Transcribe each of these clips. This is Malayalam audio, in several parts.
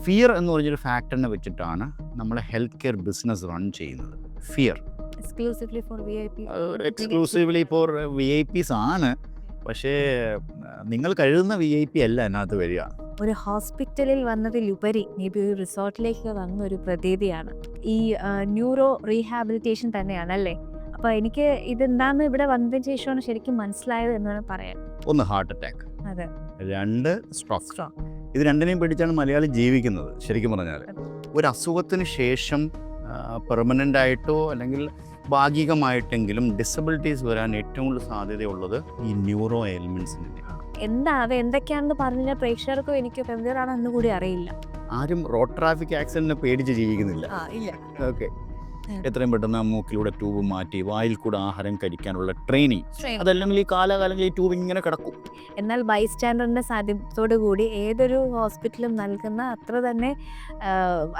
ഫിയർ എന്ന് പറഞ്ഞൊരു ഫാക്ടറിനെ വെച്ചിട്ടാണ് നമ്മൾ ഹെൽത്ത് കെയർ ബിസിനസ് റൺ ചെയ്യുന്നത്. Fear exclusively for VIP. Exclusively for VIP ആണ്. പക്ഷേ നിങ്ങൾ കരുതുന്ന VIP അല്ല അതിനകത്ത് വരിക. ഒരു ഹോസ്പിറ്റലിൽ വന്നതിലുപരി മേ ബി ഒരു റിസോർട്ടിലേക്ക് വന്ന ഒരു പ്രതീതിയാണ് ഈ ന്യൂറോ റീഹാബിലിറ്റേഷൻ തന്നെയാണല്ലേ. അപ്പോൾ എനിക്ക് ഇതെന്താന്ന് ഇവിടെ വന്നതിന് ശേഷമാണ് ശരിക്കും മനസ്സിലായത് എന്നാണ് പറയാൻ. ഒന്ന് ഹാർട്ട് അറ്റാക്ക്, അതെ, 2 സ്ട്രോക്ക്. ഇത് രണ്ടിനെയും പിടിച്ചാണ് മലയാളി ജീവിക്കുന്നത്. ശരിക്കും പറഞ്ഞാൽ ഒരു അസുഖത്തിന് ശേഷം പെർമനൻ്റ് ആയിട്ടോ അല്ലെങ്കിൽ ഭാഗികമായിട്ടെങ്കിലും ഡിസബിലിറ്റീസ് വരാൻ ഏറ്റവും കൂടുതൽ സാധ്യതയുള്ളത് ഈ ന്യൂറോ എയിൽമെൻറ്റ്സിന് തന്നെയാണ്. എന്തൊക്കെയാണെന്ന് പറഞ്ഞ പ്രേക്ഷകർക്കും എനിക്ക് ഫെമിലിയർ ആണെന്ന് കൂടി അറിയില്ല. ആരും റോഡ് ട്രാഫിക് ആക്സിഡന്റിനെ പേടിച്ച് ജീവിക്കുന്നില്ല. ഓക്കെ, എത്രയും പെട്ടെന്ന് മൂക്കിലൂടെ ട്യൂബ് മാറ്റി വായിൽ കൂടെ ആഹാരം കഴിക്കാനുള്ള ട്രെയിനിങ്, അതല്ലെങ്കിൽ ഈ കാലാകാലങ്ങളിൽ ഈ ട്യൂബ് ഇങ്ങനെ കിടക്കും. എന്നാൽ ബൈസ്റ്റാൻഡറിന്റെ സാധ്യതയോടു കൂടി ഏതൊരു ഹോസ്പിറ്റലും നൽകുന്ന അത്ര തന്നെ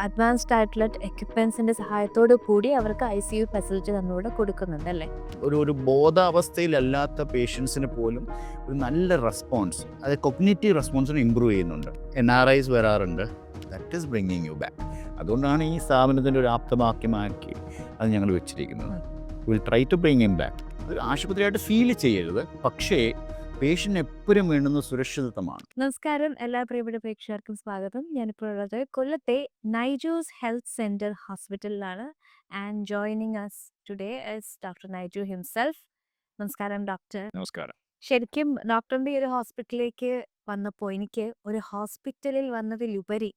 അഡ്വാൻസ്ഡ് ആയിട്ടുള്ള എക്യുപ്മെന്റ്സിന്റെ സഹായത്തോടു കൂടി അവർക്ക് ICU ഫെസിലിറ്റി നമ്മളിവിടെ കൊടുക്കുന്നുണ്ട് അല്ലേ. ഒരു ബോധാവസ്ഥയിലല്ലാത്ത പേഷ്യൻസിന് പോലും ഒരു നല്ല റെസ്പോൺസ്, അത് കൊഗ്നിറ്റീവ് റെസ്പോൺസിന് ഇമ്പ്രൂവ് ചെയ്യുന്നുണ്ട്. NRIs വരാറുണ്ട്. That is bringing you back. അതുകൊണ്ടാണ് ഈ സ്ഥാപനത്തിൻ്റെ ഒരു ആപ്തവാക്യമാക്കി അത് ഞങ്ങൾ വെച്ചിരിക്കുന്നത്. Will try to bring him back. ഒരു ആശുപത്രിയായിട്ട് ഫീൽ ചെയ്യരുത്, പക്ഷേ പേഷ്യൻ്റ് എപ്പോഴും വേണ്ടുന്ന സുരക്ഷിതത്വമാണ്. നമസ്കാരം, എല്ലാ പ്രിയപ്പെട്ട പ്രേക്ഷകർക്കും സ്വാഗതം. ഞാനിപ്പോൾ ഉള്ളത് കൊല്ലത്തെ നൈജൂസ് ഹെൽത്ത് സെന്റർ ഹോസ്പിറ്റലിലാണ്. And joining us today is doctor Naiju himself. നമസ്കാരം ഡോക്ടർ. നമസ്കാരം. ശരിക്കും ഡോക്ടറിൻ്റെ ഈ ഒരു ഹോസ്പിറ്റലിലേക്ക് വന്നപ്പോൾ എനിക്ക് ഒരു ഹോസ്പിറ്റലിൽ വന്നതിലുപരി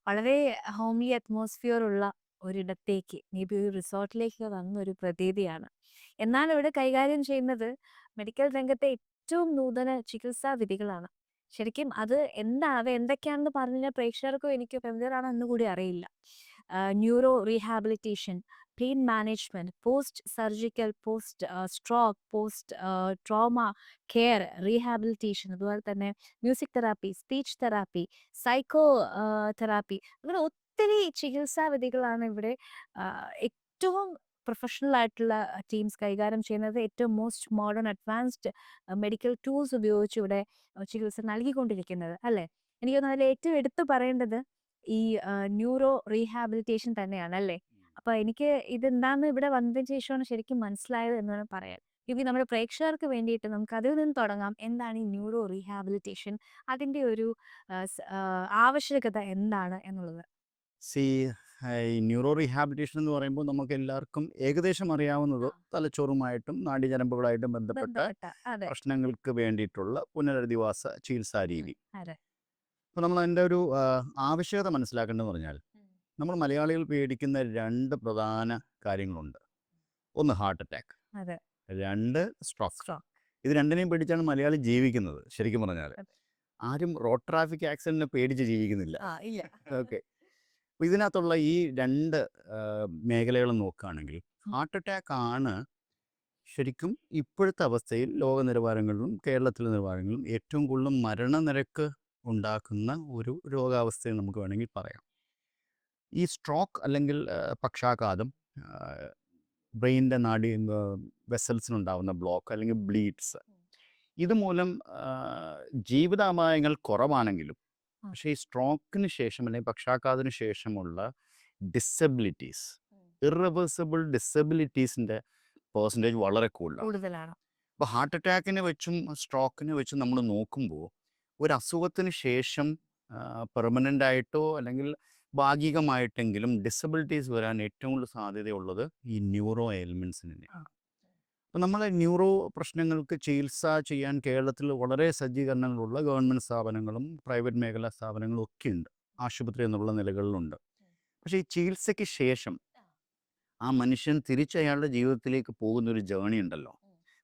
വളരെ ഹോംലി അറ്റ്മോസ്ഫിയർ ഉള്ള ഒരിടത്തേക്ക്, മേ ബി ഒരു റിസോർട്ടിലേക്ക് വന്ന ഒരു പ്രതീതിയാണ്. എന്നാൽ ഇവിടെ കൈകാര്യം ചെയ്യുന്നത് മെഡിക്കൽ രംഗത്തെ ഏറ്റവും നൂതന ചികിത്സാ വിധികളാണ്. ശരിക്കും അത് എന്തൊക്കെയാണെന്ന് പറഞ്ഞാൽ പ്രേക്ഷകർക്കും എനിക്ക് ഫെമിലിയർ ആണെന്ന് കൂടി അറിയില്ല. Neuro rehabilitation, pain management, post surgical, post stroke, post trauma care, rehabilitation, അതുപോലെ തന്നെ music therapy, speech therapy, psycho therapy, അങ്ങനെ ഒത്തിരി ചികിത്സാ വിധികളാണ് ഇവിടെ ഏറ്റവും പ്രൊഫഷണൽ ആയിട്ടുള്ള ടീംസ് കൈകാര്യം ചെയ്യുന്നത്. ഏറ്റവും most modern advanced medical tools ഉപയോഗിച്ച് ഇവിടെ ചികിത്സ നൽകിക്കൊണ്ടിരിക്കുന്നത് അല്ലേ. എനിക്ക് തോന്നുന്നു അതിൽ ഏറ്റവും എടുത്തു പറയേണ്ടത് ഈ ന്യൂറോ റീഹാബിലിറ്റേഷൻ തന്നെയാണ് അല്ലേ. അപ്പോൾ എനിക്ക് ഇതെന്താന്ന് ഇവിടെ വന്നതിന് ശേഷമാണ് ശരിക്കും മനസ്സിലായത് എന്നാണ് പറയാൻ. ഇനി നമ്മുടെ പ്രേക്ഷകർക്ക് വേണ്ടിയിട്ട് നമുക്ക് അതിൽ നിന്ന് തുടങ്ങാം. എന്താണ് ഈ ന്യൂറോ റീഹാബിലിറ്റേഷൻ, അതിൻ്റെ ഒരു ആവശ്യകത എന്താണ് എന്നുള്ളത്. ഈ ന്യൂറോ റീഹാബിലിറ്റേഷൻ എന്ന് പറയുമ്പോൾ നമുക്ക് എല്ലാവർക്കും ഏകദേശം അറിയാവുന്നത് തലച്ചോറുമായിട്ടും നാഡീഞരമ്പുകളായിട്ടും ബന്ധപ്പെട്ട പ്രശ്നങ്ങൾക്ക് വേണ്ടിയിട്ടുള്ള പുനരധിവാസ ചികിത്സാ രീതി. അപ്പോൾ നമ്മൾ അതിൻ്റെ ഒരു ആവശ്യകത മനസ്സിലാക്കേണ്ടതെന്ന് പറഞ്ഞാൽ, നമ്മൾ മലയാളികൾ പേടിക്കുന്ന 2 പ്രധാന കാര്യങ്ങളുണ്ട്. ഒന്ന് ഹാർട്ട് അറ്റാക്ക്, 2 സ്ട്രോക്ക്. ഇത് രണ്ടിനെയും പേടിച്ചാണ് മലയാളി ജീവിക്കുന്നത്. ശരിക്കും പറഞ്ഞാൽ ആരും റോഡ് ട്രാഫിക് ആക്സിഡന്റിനെ പേടിച്ച് ജീവിക്കുന്നില്ല. ഓക്കെ, അപ്പോൾ ഇതിനകത്തുള്ള ഈ 2 മേഖലകൾ നോക്കുകയാണെങ്കിൽ, ഹാർട്ട് അറ്റാക്ക് ആണ് ശരിക്കും ഇപ്പോഴത്തെ അവസ്ഥയിൽ ലോക നിലവാരങ്ങളിലും കേരളത്തിലെ നിലവാരങ്ങളിലും ഏറ്റവും കൂടുതൽ മരണനിരക്ക് ഉണ്ടാക്കുന്ന ഒരു രോഗാവസ്ഥയെ നമുക്ക് വേണമെങ്കിൽ പറയാം. ഈ സ്ട്രോക്ക് അല്ലെങ്കിൽ പക്ഷാഘാതം, ബ്രെയിനിൻ്റെ നാഡി വെസൽസിനുണ്ടാകുന്ന ബ്ലോക്ക് അല്ലെങ്കിൽ ബ്ലീഡ്സ്, ഇതുമൂലം ജീവിതാപായങ്ങൾ കുറവാണെങ്കിലും പക്ഷേ ഈ സ്ട്രോക്കിന് ശേഷം അല്ലെങ്കിൽ പക്ഷാഘാതത്തിന് ശേഷമുള്ള ഡിസബിലിറ്റീസ്, ഇറവേഴ്സിബിൾ ഡിസബിലിറ്റീസിൻ്റെ പെർസെൻറ്റേജ് വളരെ കൂടുതലാണ്. അപ്പോൾ ഹാർട്ട് അറ്റാക്കിനെ വെച്ചും സ്ട്രോക്കിനെ വെച്ചും നമ്മൾ നോക്കുമ്പോൾ ഒരു അസുഖത്തിന് ശേഷം പെർമനൻ്റ് ആയിട്ടോ അല്ലെങ്കിൽ ഭാഗികമായിട്ടെങ്കിലും ഡിസബിലിറ്റീസ് വരാൻ ഏറ്റവും കൂടുതൽ സാധ്യതയുള്ളത് ഈ ന്യൂറോ എയിൽമെൻറ്റ്സിന് തന്നെയാണ്. അപ്പോൾ നമ്മൾ ന്യൂറോ പ്രശ്നങ്ങൾക്ക് ചികിത്സ ചെയ്യാൻ കേരളത്തിൽ വളരെ സജ്ജീകരണങ്ങളുള്ള ഗവൺമെൻറ് സ്ഥാപനങ്ങളും പ്രൈവറ്റ് മേഖലാ സ്ഥാപനങ്ങളും ഒക്കെ ഉണ്ട്, ആശുപത്രി എന്നുള്ള നിലകളിലുണ്ട്. പക്ഷേ ഈ ചികിത്സയ്ക്ക് ശേഷം ആ മനുഷ്യൻ തിരിച്ചയാളുടെ ജീവിതത്തിലേക്ക് പോകുന്നൊരു ജേണി ഉണ്ടല്ലോ.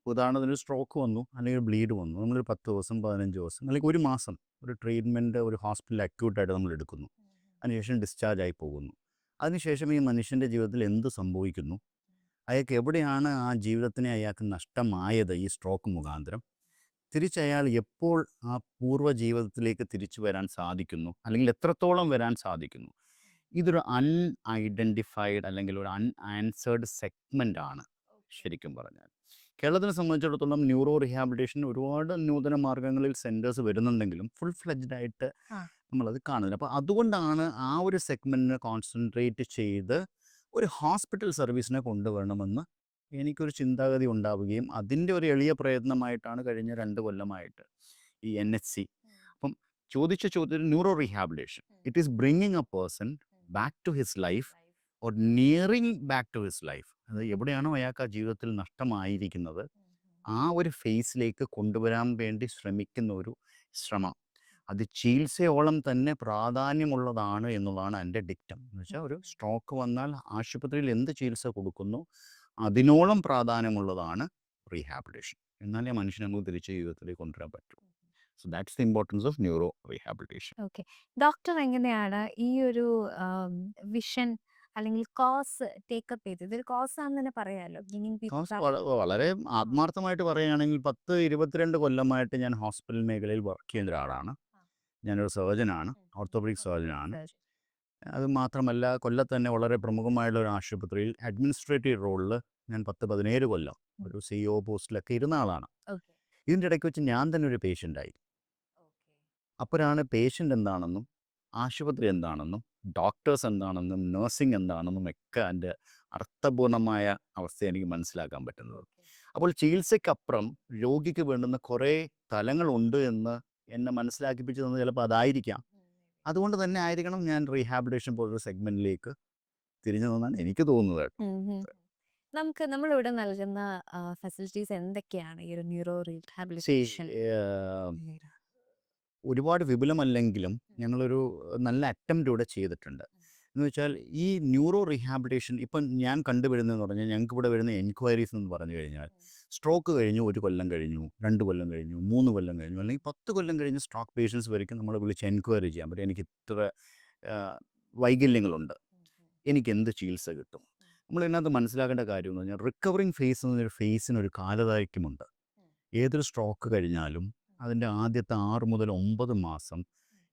ഉദാഹരണത്തിന് ഒരു സ്ട്രോക്ക് വന്നു അല്ലെങ്കിൽ ബ്ലീഡ് വന്നു, നമ്മളൊരു 10 ദിവസം 15 ദിവസം അല്ലെങ്കിൽ 1 മാസം ഒരു ട്രീറ്റ്മെൻറ്റ് ഒരു ഹോസ്പിറ്റലിൽ അക്യൂട്ടായിട്ട് നമ്മൾ എടുക്കുന്നു. അതിനുശേഷം ഡിസ്ചാർജ് ആയി പോകുന്നു. അതിനുശേഷം ഈ മനുഷ്യൻ്റെ ജീവിതത്തിൽ എന്ത് സംഭവിക്കുന്നു, അയാൾക്ക് എവിടെയാണ് ആ ജീവിതത്തിനെ അയാൾക്ക് നഷ്ടമായത് ഈ സ്ട്രോക്ക് മുഖാന്തരം, തിരിച്ചയാൾ എപ്പോൾ ആ പൂർവ്വ ജീവിതത്തിലേക്ക് തിരിച്ചു വരാൻ സാധിക്കുന്നു അല്ലെങ്കിൽ എത്രത്തോളം വരാൻ സാധിക്കുന്നു, ഇതൊരു അൺഐഡൻറ്റിഫൈഡ് അല്ലെങ്കിൽ ഒരു അൺആൻസേർഡ് സെഗ്മെൻ്റ് ആണ്. ശരിക്കും പറഞ്ഞാൽ കേരളത്തിനെ സംബന്ധിച്ചിടത്തോളം ന്യൂറോ റീഹാബിലിറ്റേഷൻ ഒരുപാട് നൂതന മാർഗ്ഗങ്ങളിൽ സെൻറ്റേഴ്സ് വരുന്നുണ്ടെങ്കിലും ഫുൾ ഫ്ലെഡ്ജ്ഡ് ആയിട്ട് നമ്മളത് കാണുന്നില്ല. അപ്പോൾ അതുകൊണ്ടാണ് ആ ഒരു സെഗ്മെൻറ്റിനെ കോൺസെൻട്രേറ്റ് ചെയ്ത് ഒരു ഹോസ്പിറ്റൽ സർവീസിനെ കൊണ്ടുവരണമെന്ന് എനിക്കൊരു ചിന്താഗതി ഉണ്ടാവുകയും അതിൻ്റെ ഒരു എളിയ പ്രയത്നമായിട്ടാണ് കഴിഞ്ഞ 2 കൊല്ലമായിട്ട് ഈ NHC. അപ്പം ചോദിച്ച ചോദ്യം neuro rehabilitation. It is bringing a person back to his life or nearing back to his life. അത് എവിടെയാണോ അയാൾക്ക് ആ ജീവിതത്തിൽ നഷ്ടമായിരിക്കുന്നത് ആ ഒരു ഫേസിലേക്ക് കൊണ്ടുവരാൻ വേണ്ടി ശ്രമിക്കുന്ന ഒരു ശ്രമം. അത് ചികിത്സയോളം തന്നെ പ്രാധാന്യമുള്ളതാണ് എന്നുള്ളതാണ് എൻ്റെ ഡിക്റ്റം. എന്ന് വെച്ചാൽ ഒരു സ്ട്രോക്ക് വന്നാൽ ആശുപത്രിയിൽ എന്ത് ചികിത്സ കൊടുക്കുന്നു അതിനോളം പ്രാധാന്യമുള്ളതാണ് റീഹാബിലിറ്റേഷൻ. എന്നാലേ മനുഷ്യനെ നമുക്ക് തിരിച്ച് ജീവിതത്തിലേക്ക് കൊണ്ടുവരാൻ പറ്റൂ. So that's the importance of neuro rehabilitation. Okay. Doctor എങ്ങനെയാണ് ഈ ഒരു വിഷൻ അല്ലെങ്കിൽ കോസ് ടേക്കപ്പ് ചെയ്തത്? ഇതൊരു കോസ് ആണെന്ന് തന്നെ പറയാലോ. വളരെ ആത്മാർത്ഥമായിട്ട് പറയുകയാണെങ്കിൽ 10-22 കൊല്ലമായിട്ട് ഞാൻ ഹോസ്പിറ്റൽ മേഖലയിൽ വർക്ക് ചെയ്യുന്ന ഒരാളാണ്. ഞാനൊരു സർജനാണ്, ഓർത്തോപെഡിക് സർജനാണ്. അത് മാത്രമല്ല കൊല്ലത്ത് തന്നെ വളരെ പ്രമുഖമായുള്ള ഒരു ആശുപത്രിയിൽ അഡ്മിനിസ്ട്രേറ്റീവ് റോളിൽ ഞാൻ 10-17 കൊല്ലം ഒരു CEO പോസ്റ്റിലൊക്കെ ഇരുന്ന ആളാണ്. ഇതിൻ്റെ ഇടയ്ക്ക് വെച്ച് ഞാൻ തന്നെ ഒരു പേഷ്യൻ്റായി. അപ്പോഴാണ് പേഷ്യൻ്റ് എന്താണെന്നും ആശുപത്രി എന്താണെന്നും ഡോക്ടേഴ്സ് എന്താണെന്നും നഴ്സിംഗ് എന്താണെന്നും ഒക്കെ അതിൻ്റെ അർത്ഥപൂർണമായ അവസ്ഥ എനിക്ക് മനസ്സിലാക്കാൻ പറ്റുന്നത്. അപ്പോൾ ചികിത്സയ്ക്കപ്പുറം രോഗിക്ക് വേണ്ടുന്ന കുറേ തലങ്ങളുണ്ട് എന്ന് എന്നെ മനസ്സിലാക്കിപ്പിച്ചു തന്നത് ചിലപ്പോൾ അതായിരിക്കാം. അതുകൊണ്ട് തന്നെ ആയിരിക്കണം ഞാൻ റീഹാബിലിറ്റേഷൻ പോലൊരു സെഗ്മെന്റിലേക്ക് തിരിഞ്ഞതെന്നാണ് എനിക്ക് തോന്നുന്നത്. നമുക്ക് നമ്മളിവിടെ നൽകുന്ന ഫെസിലിറ്റീസ് എന്തൊക്കെയാണ് ഈ ഒരു ന്യൂറോ റീഹാബിലിറ്റേഷൻ? ഒരുപാട് വിപുലമല്ലെങ്കിലും ഞങ്ങളൊരു നല്ല അറ്റംപ്റ്റ് ഇവിടെ ചെയ്തിട്ടുണ്ട്. എന്ന് വെച്ചാൽ ഈ ന്യൂറോ റീഹാബിലിറ്റേഷൻ ഇപ്പം ഞാൻ കണ്ടുവരുന്നതെന്ന് പറഞ്ഞാൽ ഞങ്ങൾക്ക് ഇവിടെ വരുന്ന എൻക്വയറീസ് എന്ന് പറഞ്ഞു കഴിഞ്ഞാൽ സ്ട്രോക്ക് കഴിഞ്ഞു 1 കൊല്ലം കഴിഞ്ഞു, 2 കൊല്ലം കഴിഞ്ഞു, 3 കൊല്ലം കഴിഞ്ഞു, അല്ലെങ്കിൽ 10 കൊല്ലം കഴിഞ്ഞ് സ്ട്രോക്ക് പേഷ്യൻസ് വരയ്ക്കും നമ്മളെ വിളിച്ച് എൻക്വയറി ചെയ്യാൻ പറ്റും. എനിക്ക് ഇത്ര വൈകല്യങ്ങളുണ്ട്, എനിക്ക് എന്ത് ചികിത്സ കിട്ടും. നമ്മൾ ഇതിനകത്ത് മനസ്സിലാക്കേണ്ട കാര്യം എന്ന് പറഞ്ഞാൽ റിക്കവറിങ് ഫേസ് എന്നൊരു ഫേസിനൊരു കാലദൈർഘ്യമുണ്ട്. ഏതൊരു സ്ട്രോക്ക് കഴിഞ്ഞാലും അതിൻ്റെ ആദ്യത്തെ 6 മുതൽ 9 മാസം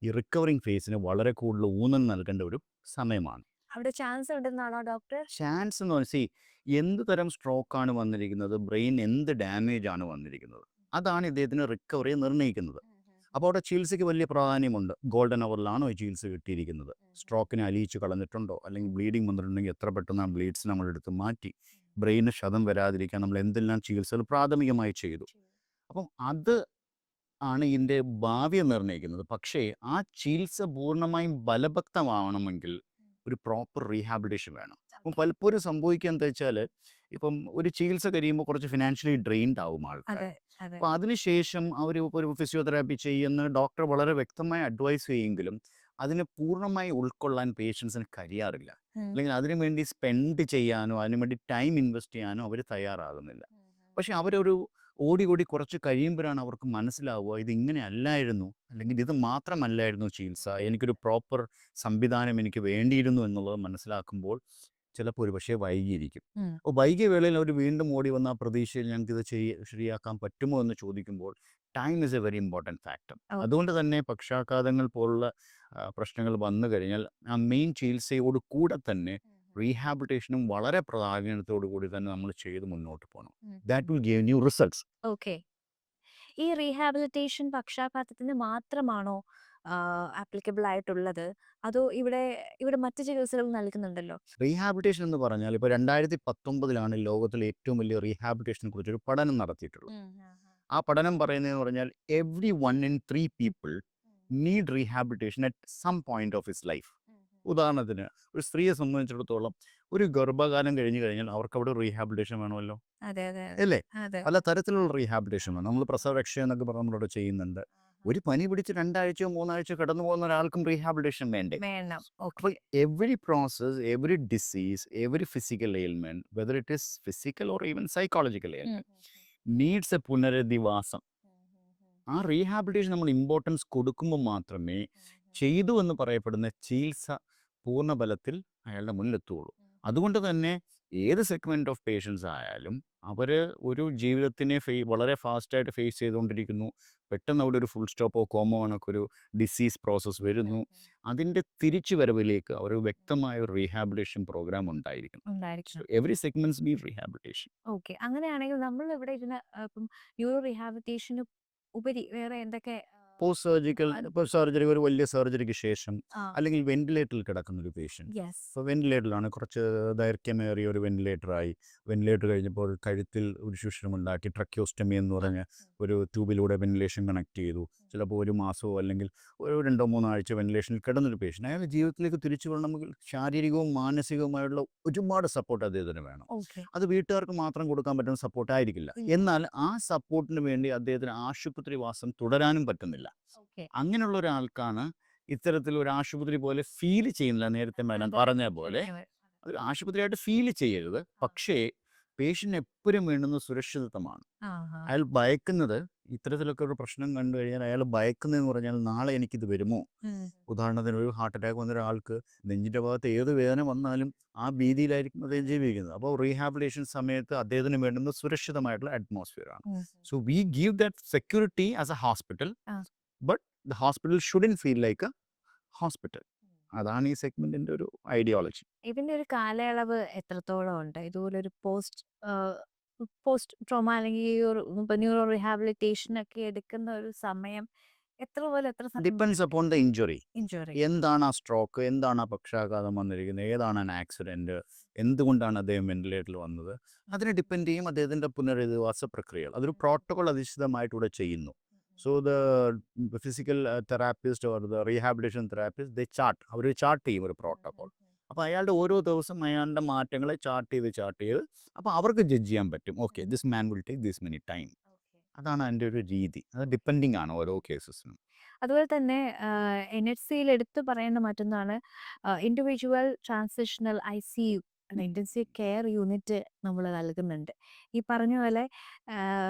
ഈ റിക്കവറിങ് ഫേസിന് വളരെ കൂടുതൽ ഊന്നൽ നൽകേണ്ട ഒരു സമയമാണ്. അവിടെ ചാൻസ് ഉണ്ടെന്നാണോ ഡോക്ടർ? ചാൻസ് എന്ന് പറഞ്ഞാൽ എന്ത് തരം സ്ട്രോക്കാണ് വന്നിരിക്കുന്നത്, ബ്രെയിൻ എന്ത് ഡാമേജ് ആണ് വന്നിരിക്കുന്നത്, അതാണ് ഇദ്ദേഹത്തിന് റിക്കവറിയെ നിർണ്ണയിക്കുന്നത്. അപ്പോൾ അവിടെ ചികിത്സയ്ക്ക് വലിയ പ്രാധാന്യമുണ്ട്. ഗോൾഡൻ അവറിലാണോ ഈ ചികിത്സ കിട്ടിയിരിക്കുന്നത്, സ്ട്രോക്കിനെ അലിയിച്ച് കളഞ്ഞിട്ടുണ്ടോ, അല്ലെങ്കിൽ ബ്ലീഡിങ് വന്നിട്ടുണ്ടെങ്കിൽ എത്ര പെട്ടെന്ന് ആ ബ്ലീഡ്സ് നമ്മളെടുത്ത് മാറ്റി ബ്രെയിന് ക്ഷതം വരാതിരിക്കാൻ നമ്മൾ എന്തെല്ലാം ചികിത്സകൾ പ്രാഥമികമായി ചെയ്തു. അപ്പം അത് ആണ് ഇതിൻ്റെ ഭാവിയെ നിർണ്ണയിക്കുന്നത്. പക്ഷേ ആ ചികിത്സ പൂർണ്ണമായും ഫലഭക്തമാവണമെങ്കിൽ ഒരു പ്രോപ്പർ റീഹാബിലിറ്റേഷൻ വേണം. അപ്പം പലപ്പോഴും സംഭവിക്കുക എന്താ വെച്ചാൽ ഇപ്പം ഒരു ചികിത്സ കഴിയുമ്പോൾ കുറച്ച് ഫിനാൻഷ്യലി ഡ്രെയിൻഡ് ആവും ആൾക്കാർ. അപ്പോൾ അതിനുശേഷം അവർ ഒരു ഫിസിയോതെറാപ്പി ചെയ്യുന്ന ഡോക്ടർ വളരെ വ്യക്തമായി അഡ്വൈസ് ചെയ്യുമെങ്കിലും അതിനെ പൂർണ്ണമായി ഉൾക്കൊള്ളാൻ പേഷ്യൻസിന് കഴിയാറില്ല. അല്ലെങ്കിൽ അതിനു വേണ്ടി സ്പെൻഡ് ചെയ്യാനോ അതിനുവേണ്ടി ടൈം ഇൻവെസ്റ്റ് ചെയ്യാനോ അവർ തയ്യാറാകുന്നില്ല. പക്ഷെ അവരൊരു ഓടി കുറച്ച് കഴിയുമ്പോഴാണ് അവർക്ക് മനസ്സിലാവുക ഇതിങ്ങനെ അല്ലായിരുന്നു, അല്ലെങ്കിൽ ഇത് മാത്രമല്ലായിരുന്നു ചികിത്സ, എനിക്കൊരു പ്രോപ്പർ സംവിധാനം എനിക്ക് വേണ്ടിയിരുന്നു എന്നുള്ളത് മനസ്സിലാക്കുമ്പോൾ ചിലപ്പോൾ ഒരു പക്ഷേ വൈകിയിരിക്കും. അപ്പോൾ വൈകിയ വേളയിൽ അവർ വീണ്ടും ഓടി വന്ന ആ പ്രതീക്ഷയിൽ ഞങ്ങൾക്കിത് ശരിയാക്കാൻ പറ്റുമോ എന്ന് ചോദിക്കുമ്പോൾ time is A very important factor. അതുകൊണ്ട് തന്നെ പക്ഷാഘാതങ്ങൾ പോലുള്ള പ്രശ്നങ്ങൾ വന്നു കഴിഞ്ഞാൽ ആ മെയിൻ ചികിത്സയോട് കൂടെ തന്നെ റീഹാബിലിറ്റേഷനും വളരെ പ്രാധാന്യത്തോടു കൂടി തന്നെ നമ്മൾ ചെയ്ത് മുന്നോട്ട് പോകണം. That will give you results. Okay. ഈ റീഹാബിലിറ്റേഷൻ പക്ഷാഘാതത്തിന് മാത്രമാണോ ആപ്ലിക്കബിൾ ആയിട്ടുള്ളത്, അതോ ഇവിടെ മറ്റു ചികിത്സകൾ നൽകുന്നുണ്ടല്ലോ? റീഹാബിലിറ്റേഷൻ എന്ന് പറഞ്ഞാൽ ഇപ്പോൾ 2019 ലോകത്തിലെ ഏറ്റവും വലിയ റീഹാബിലിറ്റേഷനെ കുറിച്ചൊരു പഠനം നടത്തിയിട്ടുള്ളത്. ആ പഠനം പറയുന്നതെന്ന് പറഞ്ഞാൽ every 1 in 3 people need rehabilitation at some point of his life. ഉദാഹരണത്തിന് ഒരു സ്ത്രീയെ സംബന്ധിച്ചിടത്തോളം ഒരു ഗർഭകാലം കഴിഞ്ഞു കഴിഞ്ഞാൽ അവർക്ക് അവിടെ റീഹാബിലിറ്റേഷൻ വേണമല്ലോ, അല്ലേ? പല തരത്തിലുള്ള റീഹാബിലിറ്റേഷൻ വേണം. നമ്മൾ പ്രസവരക്ഷ എന്നൊക്കെ പറഞ്ഞ് നമ്മളവിടെ ചെയ്യുന്നുണ്ട്. ഒരു പനി പിടിച്ച് 2 ആഴ്ചയോ 3 ആഴ്ചയോ കടന്നു പോകുന്ന ഒരാൾക്കും റീഹാബിലിറ്റേഷൻ വേണ്ടേ? അപ്പോൾ every process, every disease, every physical ailment, whether it is physical or even psychological ailment, needs A പുനരധിവാസം. ആ റീഹാബിലിറ്റേഷൻ നമ്മൾ ഇമ്പോർട്ടൻസ് കൊടുക്കുമ്പോൾ മാത്രമേ ചെയ്തു എന്ന് പറയപ്പെടുന്ന ചികിത്സ പൂർണ്ണ ബലത്തിൽ അയാളുടെ മുന്നിലെത്തുകയുള്ളൂ. അതുകൊണ്ട് തന്നെ ഏത് സെഗ്മെൻറ്റ് ഓഫ് പേഷ്യൻസ് ആയാലും അവർ ഒരു ജീവിതത്തിനെ വളരെ ഫാസ്റ്റായിട്ട് ഫേസ് ചെയ്തുകൊണ്ടിരിക്കുന്നു. പെട്ടെന്ന് അവിടെ ഒരു ഫുൾ സ്റ്റോപ്പോ കോമോ കണക്ക് ഒരു ഡിസീസ് പ്രോസസ്സ് വരുന്നു. അതിൻ്റെ തിരിച്ചു വരവിലേക്ക് അവർ വ്യക്തമായ ഒരു റീഹാബിലിറ്റേഷൻ പ്രോഗ്രാം ഉണ്ടായിരിക്കണം. Every segments need rehabilitation. Okay. അങ്ങനെയാണെങ്കിൽ നമ്മൾ ഇവിടെ ഇപ്പം ന്യൂറോ റീഹാബിലിറ്റേഷന് ഉപരി വേറെ എന്തൊക്കെ പോസ്റ്റ് സർജിക്കൽ ഇപ്പോൾ സർജറി ഒരു വലിയ സർജറിക്ക് ശേഷം ആ അല്ലെങ്കിൽ വെന്റിലേറ്ററിൽ കിടക്കുന്ന ഒരു പേഷ്യൻറ്റ്. യെസ് ഇപ്പോൾ വെന്റിലേറ്ററിലാണ് കുറച്ച് ദൈർഘ്യമേറിയ ഒരു വെന്റിലേറ്ററായി. വെന്റിലേറ്റർ കഴിഞ്ഞപ്പോൾ കഴുത്തിൽ ഒരു ശുശ്രമുണ്ടാക്കി ട്രക്യോസ്റ്റമി എന്ന് പറഞ്ഞ ഒരു ട്യൂബിലൂടെ വെന്റിലേഷൻ കണക്ട് ചെയ്തു. ചിലപ്പോൾ ഒരു മാസമോ അല്ലെങ്കിൽ ഒരു 2-3 ആഴ്ച വെന്റിലേഷനിൽ കിടന്നൊരു പേഷ്യൻ്റ് അയാൾ ജീവിതത്തിലേക്ക് തിരിച്ചു വരണമെങ്കിൽ ശാരീരികവും മാനസികവുമായുള്ള ഒരുപാട് സപ്പോർട്ട് അദ്ദേഹത്തിന് വേണം. ഓക്കെ അത് വീട്ടുകാർക്ക് മാത്രം കൊടുക്കാൻ പറ്റുന്ന സപ്പോർട്ടായിരിക്കില്ല. എന്നാൽ ആ സപ്പോർട്ടിന് വേണ്ടി അദ്ദേഹത്തിന് ആശുപത്രിവാസം തുടരാനും പറ്റുന്നില്ല. ഓക്കെ അങ്ങനെയുള്ള ഒരാൾക്കാണ് ഇത്തരത്തിൽ ഒരു ആശുപത്രി പോലെ ഫീൽ ചെയ്യുന്നില്ല. നേരത്തെ മാഡം പറഞ്ഞ പോലെ അതൊരു ആശുപത്രിയായിട്ട് ഫീൽ ചെയ്യരുത്. പക്ഷേ പേഷ്യൻ്റ് എപ്പോഴും വേണ്ടുന്നത് സുരക്ഷിതത്വമാണ്. അയാൾ ഭയക്കുന്നത് ഇത്തരത്തിലൊക്കെ ഒരു പ്രശ്നം കണ്ടു കഴിഞ്ഞാൽ അയാൾ ഭയക്കുന്നതെന്ന് പറഞ്ഞാൽ നാളെ എനിക്കിത് വരുമോ? ഉദാഹരണത്തിന് ഒരു ഹാർട്ട് അറ്റാക്ക് വന്ന ഒരാൾക്ക് നെഞ്ചിൻ്റെ ഭാഗത്ത് ഏത് വേദന വന്നാലും ആ ഭീതിയിലായിരിക്കും അദ്ദേഹം ജീവിക്കുന്നത്. അപ്പോൾ റീഹാബിലിറ്റേഷൻ സമയത്ത് അദ്ദേഹത്തിന് വേണ്ടുന്നത് സുരക്ഷിതമായിട്ടുള്ള അറ്റ്മോസ്ഫിയറാണ്. So we give that security as a hospital, but the hospital shouldn't feel like a hospital. അതാണ് ഈ സെഗ്മെന്റിന്റെ ഒരു ഐഡിയോളജി. ഇതിന്റെ ഒരു കാലയളവ് എത്രത്തോളം ഉണ്ട്? ഇതുപോലെ ഒരു പോസ്റ്റ് ട്രോമ അല്ലെങ്കിൽ ഈ ഒരു ന്യൂറോ റീഹാബിലിറ്റേഷൻ ഒക്കെ എടുക്കുന്ന ഒരു സമയം എത്ര depends upon the injury. Injury എന്താണ് ആ സ്ട്രോക്ക്, എന്താണ് ആ പക്ഷാഘാതം വന്നിരിക്കുന്നത്, ഏതാണ് ആ ആക്സിഡന്റ്, എന്തുകൊണ്ടാണ് അദ്ദേഹം വെന്റിലേറ്ററിൽ വന്നത്, അതിനെ ഡിപ്പെൻഡ് ചെയ്യും അദ്ദേഹത്തിന്റെ പുനരധിവാസ പ്രക്രിയകൾ. അതൊരു പ്രോട്ടോകോൾ അധിഷ്ഠിതമായിട്ട് ഇവിടെ ചെയ്യുന്നു. So the physical therapist or the rehabilitation therapist they chart, our chart ചെയ്യും ഒരു പ്രോട്ടോകോൾ. അപ്പോൾ അയാളുടെ ഓരോ ദിവസം അയാളുടെ മാറ്റങ്ങളെ ചാർട്ട് ചെയ്ത് അപ്പോൾ അവർക്ക് ജഡ്ജ് ചെയ്യാൻ പറ്റും. Okay, this man will take this many time. അതാണ് അതിൻ്റെ ഒരു രീതി. അത് ഡിപ്പെൻഡിങ് ആണ് ഓരോ കേസസിനും. അതുപോലെ തന്നെ NHCയിൽ എടുത്തു പറയേണ്ട മറ്റൊന്നാണ് individual transitional ICU intensive care unit നമ്മൾ നൽകുന്നുണ്ട്. ഈ പറഞ്ഞ പോലെ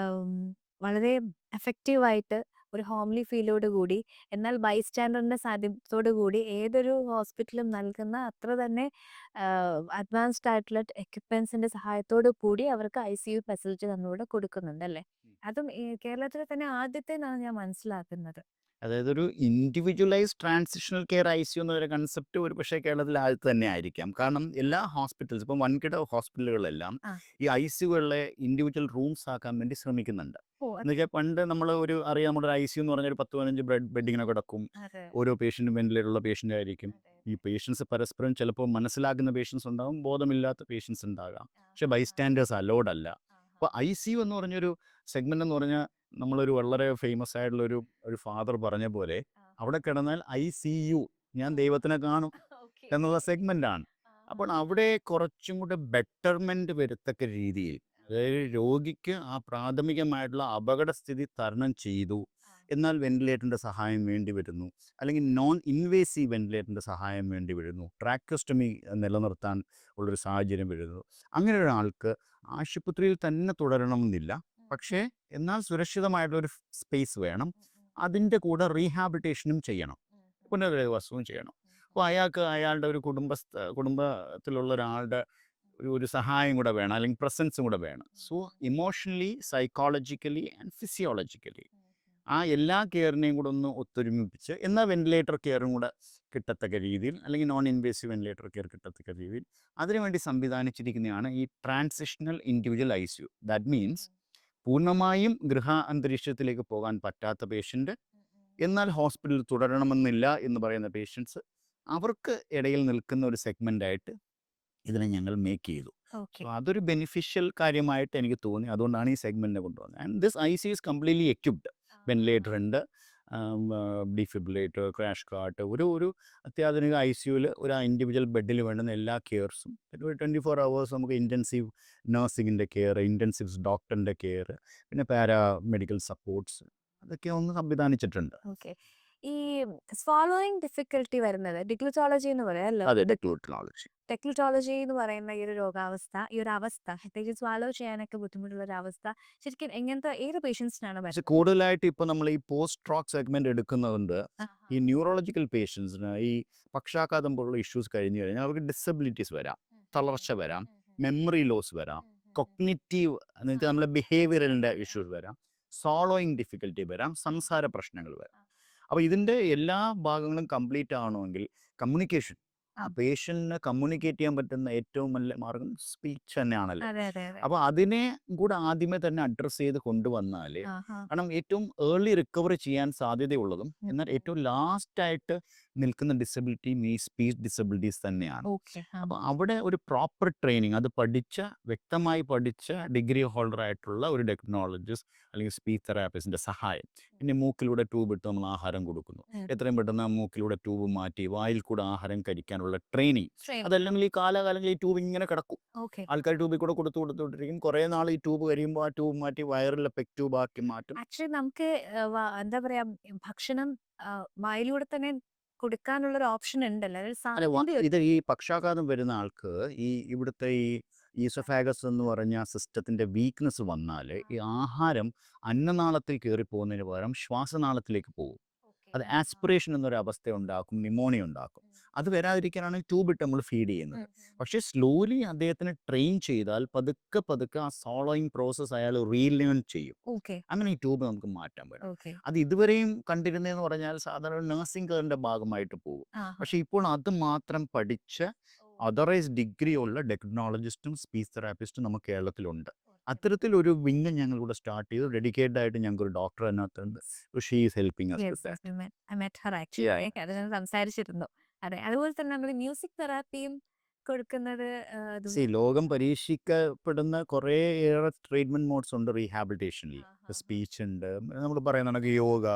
വളരെ എഫക്റ്റീവായിട്ട് ഒരു ഹോംലി ഫീലോട് കൂടി എന്നാൽ ബൈസ്റ്റാൻഡറിൻ്റെ സാന്നിധ്യത്തോടു കൂടി ഏതൊരു ഹോസ്പിറ്റലും നൽകുന്ന അത്ര തന്നെ അഡ്വാൻസ്ഡ് ആയിട്ടുള്ള എക്യുപ്മെൻസിൻ്റെ സഹായത്തോടു കൂടി അവർക്ക് ICU ഫെസിലിറ്റി നമ്മളിവിടെ കൊടുക്കുന്നുണ്ട് അല്ലേ? അതും കേരളത്തിലെ തന്നെ ആദ്യത്തെ എന്നാണ് ഞാൻ മനസ്സിലാക്കുന്നത്. അതായത് ഒരു ഇൻഡിവിജ്വലൈസ്ഡ് ട്രാൻസിഷണൽ കെയർ ICU എന്നൊരു കൺസെപ്റ്റ് ഒരു പക്ഷേ കേരളത്തിൽ ആദ്യത്തെ തന്നെ ആയിരിക്കാം. കാരണം എല്ലാ ഹോസ്പിറ്റൽസ് ഇപ്പം വൻകിട ഹോസ്പിറ്റലുകളെല്ലാം ഈ ICUകളിലെ ഇൻഡിവിജ്വൽ റൂംസ് ആക്കാൻ വേണ്ടി ശ്രമിക്കുന്നുണ്ട്. എന്നുവെച്ചാൽ പണ്ട് നമ്മൾ അറിയാം, നമ്മുടെ ICU എന്ന് പറഞ്ഞാൽ 10-15 ബെഡിങ്ങനെ കിടക്കും. ഓരോ പേഷ്യൻറ്റും വെന്റിലേറ്ററുള്ള പേഷ്യൻ്റ് ആയിരിക്കും. ഈ പേഷ്യൻസ് പരസ്പരം ചിലപ്പോൾ മനസ്സിലാക്കുന്ന പേഷ്യൻസ് ഉണ്ടാകും, ബോധമില്ലാത്ത പേഷ്യൻസ് ഉണ്ടാകാം. പക്ഷേ ബൈസ്റ്റാൻഡേഴ്സ് അലോഡ് അല്ല. അപ്പോൾ ICU എന്ന് പറഞ്ഞൊരു സെഗ്മെൻ്റ് എന്ന് പറഞ്ഞാൽ നമ്മളൊരു വളരെ ഫേമസ് ആയിട്ടുള്ള ഒരു ഫാദർ പറഞ്ഞ പോലെ അവിടെ കിടന്നാൽ ICU ഞാൻ ദൈവത്തിനെ കാണും എന്നുള്ള സെഗ്മെൻ്റാണ്. അപ്പോൾ അവിടെ കുറച്ചും കൂടെ ബെറ്റർമെൻറ്റ് വരത്തക്ക രീതിയിൽ, അതായത് രോഗിക്ക് ആ പ്രാഥമികമായിട്ടുള്ള അപകടസ്ഥിതി തരണം ചെയ്തു, എന്നാൽ വെന്റിലേറ്ററിൻ്റെ സഹായം വേണ്ടി വരുന്നു, അല്ലെങ്കിൽ നോൺ ഇൻവേസീവ് വെന്റിലേറ്ററിൻ്റെ സഹായം വേണ്ടി വരുന്നു, ട്രാക്കോസ്റ്റമി നിലനിർത്താൻ ഉള്ളൊരു സാഹചര്യം വരുന്നു. അങ്ങനെ ഒരാൾക്ക് ആശുപത്രിയിൽ തന്നെ തുടരണമെന്നില്ല. പക്ഷേ എന്നാൽ സുരക്ഷിതമായിട്ടുള്ളൊരു സ്പേസ് വേണം. അതിൻ്റെ കൂടെ റീഹാബിലിറ്റേഷനും ചെയ്യണം, പുനരധിവാസവും ചെയ്യണം. അപ്പോൾ അയാൾക്ക് അയാളുടെ ഒരു കുടുംബത്തിലുള്ള ഒരാളുടെ ഒരു സഹായം കൂടെ വേണം, അല്ലെങ്കിൽ പ്രസൻസും കൂടെ വേണം. So emotionally, psychologically and physiologically ആ എല്ലാ കെയറിനെയും കൂടെ ഒന്ന് ഒത്തൊരുമിപ്പിച്ച് എന്നാൽ വെന്റിലേറ്റർ കെയറും കൂടെ കിട്ടത്തക്ക രീതിയിൽ, അല്ലെങ്കിൽ നോൺ ഇൻവേസീവ് വെന്റിലേറ്റർ കെയർ കിട്ടത്തക്ക രീതിയിൽ അതിനുവേണ്ടി സംവിധാനിച്ചിരിക്കുന്നതാണ് ഈ transitional individual ICU. That means പൂർണ്ണമായും ഗൃഹ അന്തരീക്ഷത്തിലേക്ക് പോകാൻ പറ്റാത്ത പേഷ്യൻ്റ്, എന്നാൽ ഹോസ്പിറ്റലിൽ തുടരണമെന്നില്ല എന്ന് പറയുന്ന പേഷ്യൻസ്, അവർക്ക് ഇടയിൽ നിൽക്കുന്ന ഒരു സെഗ്മെൻ്റായിട്ട് ഇതിനെ ഞങ്ങൾ മേക്ക് ചെയ്തു. സോ അതൊരു ബെനിഫിഷ്യൽ കാര്യമായിട്ട് എനിക്ക് തോന്നി. അതുകൊണ്ടാണ് ഈ സെഗ്മെൻറ്റിനെ കൊണ്ടുവന്നത്. And this ICU is completely equipped. Ventilator ഉണ്ട്, ഡിഫിബ്രിലേറ്റർ, ക്രാഷ് കാർട്ട്, ഒരു അത്യാധുനിക ICUവിൽ ഒരു ഇൻഡിവിജ്വൽ ബെഡിൽ വേണ്ടുന്ന എല്ലാ കെയർസും, ഒരു 24 hours നമുക്ക് ഇൻറ്റൻസീവ് നഴ്സിങ്ങിൻ്റെ കെയർ, ഇൻറ്റൻസീവ് ഡോക്ടറിൻ്റെ കെയർ, പിന്നെ പാരാമെഡിക്കൽ സപ്പോർട്ട്സ്, അതൊക്കെ ഒന്ന് സംവിധാനിച്ചിട്ടുണ്ട്. ഈ സ്വാലോയിങ് ഡിഫിക്കൽട്ടി വരുന്നത് ഡിഗ്ലൂട്ടോളജി എന്ന് പറയാമല്ലോ. അതെ, ടെക്ലൂട്ടോളജി എന്ന് പറയുന്ന ഈ ഒരു രോഗാവസ്ഥ, ഈ ഒരു അവസ്ഥ, പ്രത്യേകിച്ച് സ്വാലോ ചെയ്യാനൊക്കെ ബുദ്ധിമുട്ടുള്ള ഒരു അവസ്ഥ, ശരിക്കും എങ്ങനത്തെ ഏത് പേഷ്യൻസിനാണ് പക്ഷെ കൂടുതലായിട്ട് ഇപ്പോൾ നമ്മൾ ഈ പോസ്റ്റ് സ്ട്രോക്ക് സെഗ്മെന്റ് എടുക്കുന്നതുകൊണ്ട് ഈ ന്യൂറോളജിക്കൽ പേഷ്യൻസിന് ഈ പക്ഷാഘാതം പോലുള്ള ഇഷ്യൂസ് കഴിഞ്ഞു കഴിഞ്ഞാൽ അവർക്ക് ഡിസബിലിറ്റീസ് വരാം, തളർച്ച വരാം, മെമ്മറി ലോസ് വരാം, കൊഗ്നിറ്റീവ് എന്ന് വെച്ചാൽ നമ്മളെ ബിഹേവിയറിൻ്റെ ഇഷ്യൂസ് വരാം, സോളോയിങ് ഡിഫിക്കൽറ്റി വരാം, സംസാര പ്രശ്നങ്ങൾ വരാം. അപ്പോൾ ഇതിൻ്റെ എല്ലാ ഭാഗങ്ങളും കംപ്ലീറ്റ് ആവണമെങ്കിൽ കമ്മ്യൂണിക്കേഷൻ ആ പേഷ്യന്റിന് കമ്മ്യൂണിക്കേറ്റ് ചെയ്യാൻ പറ്റുന്ന ഏറ്റവും നല്ല മാർഗം സ്പീച്ച് തന്നെയാണല്ലോ. അതെ അതെ അതെ അപ്പോൾ അതിനെ കൂടെ ആദ്യമേ തന്നെ അഡ്രസ്സ് ചെയ്ത് കൊണ്ടുവന്നാൽ, ആഹാ കാരണം ഏറ്റവും ഏർലി റിക്കവറി ചെയ്യാൻ സാധ്യതയുള്ളതും എന്നാൽ ഏറ്റവും ലാസ്റ്റായിട്ട് നിൽക്കുന്ന ഡിസബിലിറ്റിയും ഈ സ്പീച്ച് ഡിസബിലിറ്റീസ് തന്നെയാണ്. ഓക്കെ അപ്പോൾ അവിടെ ഒരു പ്രോപ്പർ ട്രെയിനിങ്, അത് പഠിച്ച വ്യക്തമായി പഠിച്ച ഡിഗ്രി ഹോൾഡർ ആയിട്ടുള്ള ഒരു ടെക്നോളജിസ്റ്റ് അല്ലെങ്കിൽ സ്പീച്ച് തെറാപ്പിസ്റ്റിൻ്റെ സഹായം. പിന്നെ മൂക്കിലൂടെ ട്യൂബ് ഇട്ട് നമ്മൾ ആഹാരം കൊടുക്കുന്നു, എത്രയും പെട്ടെന്ന് മൂക്കിലൂടെ ട്യൂബ് മാറ്റി വായിൽ കൂടെ ആഹാരം കഴിക്കാനുള്ള ട്രെയിനിങ്. അതല്ലെങ്കിൽ ഈ കാലാകാലങ്ങളിൽ ഈ ട്യൂബ് ഇങ്ങനെ കിടക്കും, ഓക്കെ ആൾക്കാർ ട്യൂബിൽ കൂടെ കൊടുത്തുകൊണ്ടിരിക്കും. കുറേ നാൾ ഈ ട്യൂബ് കഴിയുമ്പോൾ ആ ട്യൂബ് മാറ്റി വയറിലെ പെക് ട്യൂബ് ആക്കി മാറ്റും. ആക്ച്വലി നമുക്ക് എന്താ പറയാ ഭക്ഷണം വായിലൂടെ തന്നെ കൊടുക്കാനുള്ള ഒരു ഓപ്ഷൻ ഉണ്ടല്ലോ അതൊരു അല്ല, സാധ്യത ഇത് ഈ പക്ഷാഘാതം വരുന്ന ആൾക്ക് ഈ ഇവിടുത്തെ ഈ ഈസോഫാഗസ് എന്ന് പറഞ്ഞ സിസ്റ്റത്തിൻ്റെ വീക്ക്നെസ് വന്നാൽ ഈ ആഹാരം അന്നനാളത്തിൽ കയറി പോകുന്നതിന് പകരം ശ്വാസനാളത്തിലേക്ക് പോകും. അത് ആസ്പിറേഷൻ എന്നൊരു അവസ്ഥ ഉണ്ടാക്കും, ന്യൂമോണിയ ഉണ്ടാക്കും. അത് വരാതിരിക്കാനാണ് ട്യൂബ് ഇട്ട് നമ്മൾ ഫീഡ് ചെയ്യുന്നത്. പക്ഷേ സ്ലോലി അദ്ദേഹത്തിന് ട്രെയിൻ ചെയ്താൽ പതുക്കെ പതുക്കെ ആ സോളോയിങ് പ്രോസസ്സ് അയാൾ റീലേൺ ചെയ്യും. ഓക്കെ അങ്ങനെ ഈ ട്യൂബ് നമുക്ക് മാറ്റാൻ പറ്റും. ഓക്കെ അത് ഇതുവരെയും കണ്ടിരുന്നതെന്ന് പറഞ്ഞാൽ സാധാരണ നഴ്സിംഗ് കെയറിൻ്റെ ഭാഗമായിട്ട് പോകും. പക്ഷേ ഇപ്പോൾ അത് മാത്രം പഠിച്ച അതറൈസ് ഡിഗ്രി ഉള്ള ടെക്നോളജിസ്റ്റും സ്പീച്ച് തെറാപ്പിസ്റ്റും നമുക്ക് കേരളത്തിലുണ്ട്. അത്തരത്തിലൊരു വിങ് ഞങ്ങളിവിടെ സ്റ്റാർട്ട് ചെയ്തു. ഡെഡിക്കേറ്റഡ് ആയിട്ട് ഞങ്ങൾക്ക് ഒരു ഡോക്ടർ അതിനകത്തുണ്ട്. She is helping us with that. I met her actually അത് ഞാൻ സംസാരിച്ചിരുന്നു. അതെ അതുപോലെ തന്നെ നമ്മൾ മ്യൂസിക് തെറാപ്പിയും കൊടുക്കുന്നത് ലോകം പരീക്ഷിക്കപ്പെടുന്ന കുറേയേറെ ട്രീറ്റ്മെൻറ്റ് മോഡ്സ് ഉണ്ട് റീഹാബിലിറ്റേഷനിൽ. സ്പീച്ച് ഉണ്ട്, നമ്മൾ പറയുന്ന യോഗ,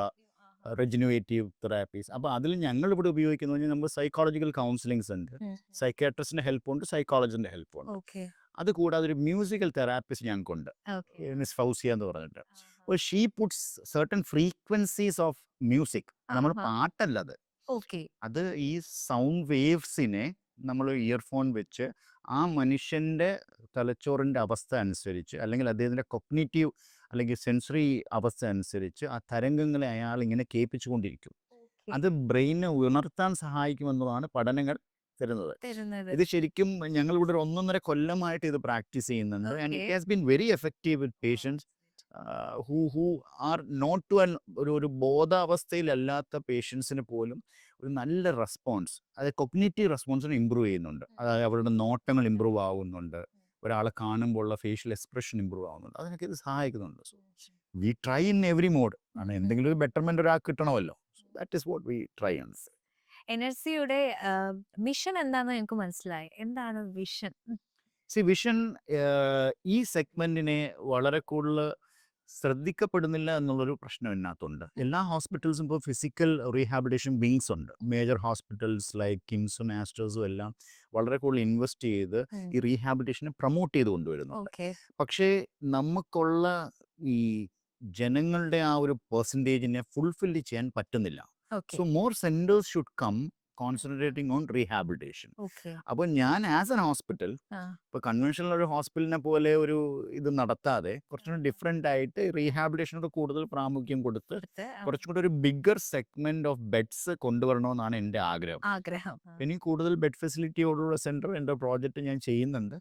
റെജനുവേറ്റീവ് തെറാപ്പീസ്. അപ്പോൾ അതിൽ ഞങ്ങളിവിടെ ഉപയോഗിക്കുന്നത് പറഞ്ഞാൽ നമ്മൾ സൈക്കോളജിക്കൽ കൗൺസിലിങ്സ് ഉണ്ട്, സൈക്കാട്രിസ്റ്റിൻ്റെ ഹെൽപ്പുണ്ട്, സൈക്കോളജിൻ്റെ ഹെൽപ്പുണ്ട്. ഓക്കെ അത് കൂടാതെ ഒരു മ്യൂസിക്കൽ തെറാപ്പിസ്റ്റ് ഞങ്ങൾക്കുണ്ട്, മിസ് ഫൗസിയ എന്ന് പറഞ്ഞിട്ട്. അപ്പോൾ she puts certain frequencies of music. നമ്മൾ പാട്ടല്ലത്, ഓക്കെ അത് ഈ സൗണ്ട് വേവ്സിനെ നമ്മൾ ഇയർഫോൺ വെച്ച് ആ മനുഷ്യൻ്റെ തലച്ചോറിൻ്റെ അവസ്ഥ അനുസരിച്ച് അല്ലെങ്കിൽ അദ്ദേഹത്തിൻ്റെ കൊഗ്നിറ്റീവ് അല്ലെങ്കിൽ സെൻസറി അവസ്ഥ അനുസരിച്ച് ആ തരംഗങ്ങളെ അയാൾ ഇങ്ങനെ കേൾപ്പിച്ചുകൊണ്ടിരിക്കും. അത് ബ്രെയിനെ ഉണർത്താൻ സഹായിക്കുമെന്നതാണ് പഠനങ്ങൾ തരുന്നത്. ഇത് ശരിക്കും ഞങ്ങളിവിടെ ഒരു 1.5 കൊല്ലമായിട്ട് ഇത് പ്രാക്ടീസ് ചെയ്യുന്നുണ്ട്. And it has been very effective with patients who are not to ഒരു ബോധാവസ്ഥയിലല്ലാത്ത പേഷ്യൻസിന് പോലും ഒരു നല്ല റെസ്പോൺസ്, അത് കൊഗ്നിറ്റീവ് റെസ്പോൺസിനെ ഇമ്പ്രൂവ് ചെയ്യുന്നുണ്ട്. അതായത് അവരുടെ നോട്ടങ്ങൾ ഇമ്പ്രൂവ് ആവുന്നുണ്ട്, ഒരാളെ കാണുമ്പോൾ ഉള്ള ഫേഷ്യൽ എക്സ്പ്രഷൻ ഇമ്പ്രൂവ് ആവുന്നുണ്ട്. അതിനൊക്കെ ഇത് സഹായിക്കുന്നുണ്ട്. So we try in every mode. ആണ് എന്തെങ്കിലും ഒരു ബെറ്റർമെന്റ് ഒരാൾക്ക് കിട്ടണമല്ലോ. That is what we try on. എനർജിയുടെ മിഷൻ എന്താണെന്ന് എനിക്ക് മനസ്സിലായി. എന്താണ് വിഷൻ? വിഷൻ ഈ സെഗ്മെന്റിനെ വളരെ കൂടുതൽ ശ്രദ്ധിക്കപ്പെടുന്നില്ല എന്നുള്ളൊരു പ്രശ്നം ഇതിനകത്തുണ്ട്. എല്ലാ ഹോസ്പിറ്റൽസും ഇപ്പോൾ ഫിസിക്കൽ റീഹാബിലിറ്റേഷൻ വിങ്സ് ഉണ്ട്. മേജർ ഹോസ്പിറ്റൽസ് ലൈക്ക് കിംസും ആസ്റ്റേഴ്സും എല്ലാം വളരെ കൂടുതൽ ഇൻവെസ്റ്റ് ചെയ്ത് ഈ റീഹാബിലിറ്റേഷനെ പ്രൊമോട്ട് ചെയ്ത് കൊണ്ടുവരുന്നുണ്ട്. പക്ഷേ നമുക്കുള്ള ഈ ജനങ്ങളുടെ ആ ഒരു പെർസെൻറ്റേജിനെ ഫുൾഫിൽ ചെയ്യാൻ പറ്റുന്നില്ല. So more centres should come concentrating on rehabilitation. അപ്പോൾ ഞാൻ ആസ് എൻ ഹോസ്പിറ്റൽ ഇപ്പോൾ കൺവെൻഷണൽ ഒരു ഹോസ്പിറ്റലിനെ പോലെ ഒരു ഇത് നടത്താതെ കുറച്ചുകൂടി ഡിഫറെൻ്റ് ആയിട്ട് റീഹാബിലിറ്റേഷനോട് കൂടുതൽ പ്രാമുഖ്യം കൊടുത്ത് കുറച്ചും കൂടി ഒരു ബിഗ്ഗർ സെഗ്മെന്റ് ഓഫ് ബെഡ്സ് കൊണ്ടുവരണമെന്നാണ് എൻ്റെ ആഗ്രഹം. ഇനി കൂടുതൽ ബെഡ് ഫെസിലിറ്റിയോടുള്ള സെൻറ്റർ എൻ്റെ പ്രോജക്റ്റ് ഞാൻ ചെയ്യുന്നുണ്ട്.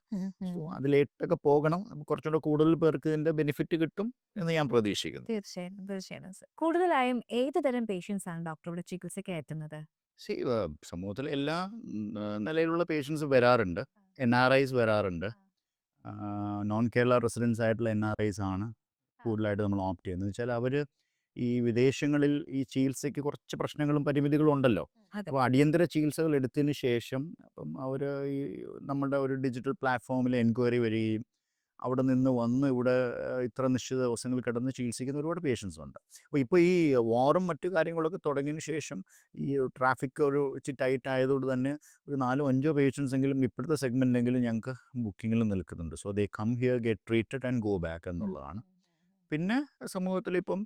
സോ അതിലേട്ടൊക്കെ പോകണം. കുറച്ചുകൂടെ കൂടുതൽ പേർക്ക് ഇതിൻ്റെ ബെനിഫിറ്റ് കിട്ടും എന്ന് ഞാൻ പ്രതീക്ഷിക്കുന്നു. തീർച്ചയായും. കൂടുതലായും ഏത് തരം പേഷ്യൻസ് ആണ് ഡോക്ടറുടെ ചികിത്സയ്ക്ക് എത്തുന്നത്? സമൂഹത്തിൽ എല്ലാ നിലയിലുള്ള പേഷ്യൻസ് വരാറുണ്ട്. NRIs വരാറുണ്ട്. നോൺ കേരള റെസിഡൻസ് ആയിട്ടുള്ള NRIs ആണ് കൂടുതലായിട്ട് നമ്മൾ ഓപ്റ്റ് ചെയ്യുന്നത്. വെച്ചാൽ അവർ ഈ വിദേശങ്ങളിൽ ഈ ചികിത്സയ്ക്ക് കുറച്ച് പ്രശ്നങ്ങളും പരിമിതികളും ഉണ്ടല്ലോ. അപ്പോൾ അടിയന്തര ചികിത്സകൾ എടുത്തതിന് ശേഷം അപ്പം അവർ ഈ നമ്മുടെ ഒരു ഡിജിറ്റൽ പ്ലാറ്റ്ഫോമിൽ എൻക്വയറി വരികയും അവിടെ നിന്ന് വന്ന് ഇവിടെ ഇത്ര നിശ്ചിത ദിവസങ്ങൾ കിടന്ന് ചികിത്സിക്കുന്ന ഒരുപാട് പേഷ്യൻസ് ഉണ്ട്. അപ്പോൾ ഇപ്പോൾ ഈ വാറും മറ്റു കാര്യങ്ങളൊക്കെ തുടങ്ങിയതിന് ശേഷം ഈ ട്രാഫിക് ഒരു ഇച്ചിരി ടൈറ്റ് ആയതുകൊണ്ട് തന്നെ ഒരു 4-5 പേഷ്യൻസ് എങ്കിലും ഇപ്പോഴത്തെ സെഗ്മെൻറ്റെങ്കിലും ഞങ്ങൾക്ക് ബുക്കിങ്ങിൽ നിൽക്കുന്നുണ്ട്. So they come here, get treated and go back എന്നുള്ളതാണ്. പിന്നെ സമൂഹത്തിൽ ഇപ്പം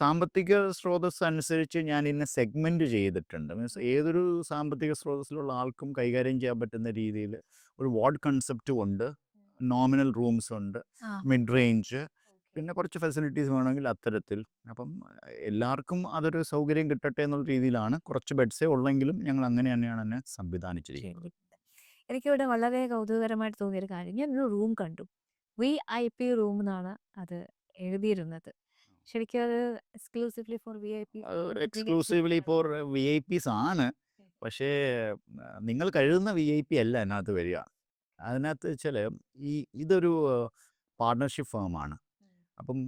സാമ്പത്തിക സ്രോതസ് അനുസരിച്ച് ഞാൻ ഇന്ന് സെഗ്മെൻറ്റ് ചെയ്തിട്ടുണ്ട്. മീൻസ് ഏതൊരു സാമ്പത്തിക സ്രോതസ്സിലുള്ള ആൾക്കും കൈകാര്യം ചെയ്യാൻ പറ്റുന്ന രീതിയിൽ ഒരു വാർഡ് കൺസെപ്റ്റും ഉണ്ട്, നോമിനൽ റൂംസ് ഉണ്ട്, മിഡ് റേഞ്ച്, പിന്നെ കുറച്ച് ഫെസിലിറ്റീസ് വേണമെങ്കിൽ അത്തരത്തിൽ. അപ്പം എല്ലാവർക്കും അതൊരു സൗകര്യം കിട്ടട്ടെ എന്നുള്ള രീതിയിലാണ്. കുറച്ച് ബെഡ്സേ ഉള്ളെങ്കിലും ഞങ്ങൾ അങ്ങനെ തന്നെയാണ് എന്നെ സംവിധാനിച്ചിരിക്കുന്നത്. എനിക്കിവിടെ വളരെ കൗതുകകരമായിട്ട് തോന്നിയൊരു കാര്യം, ഞാനൊരു റൂം കണ്ടു. VIP റൂം എന്നാണ് അത് എഴുതിയിരുന്നത്. ശരിക്കും അത് exclusively for VIP? Exclusively for VIPs ആണ്. പക്ഷേ നിങ്ങൾ കരുതുന്ന VIP അല്ല അതിനകത്ത് വരിക. അതിനകത്ത് വെച്ചാൽ ഇതൊരു പാർട്ണർഷിപ്പ് ഫേമാണ്. അപ്പം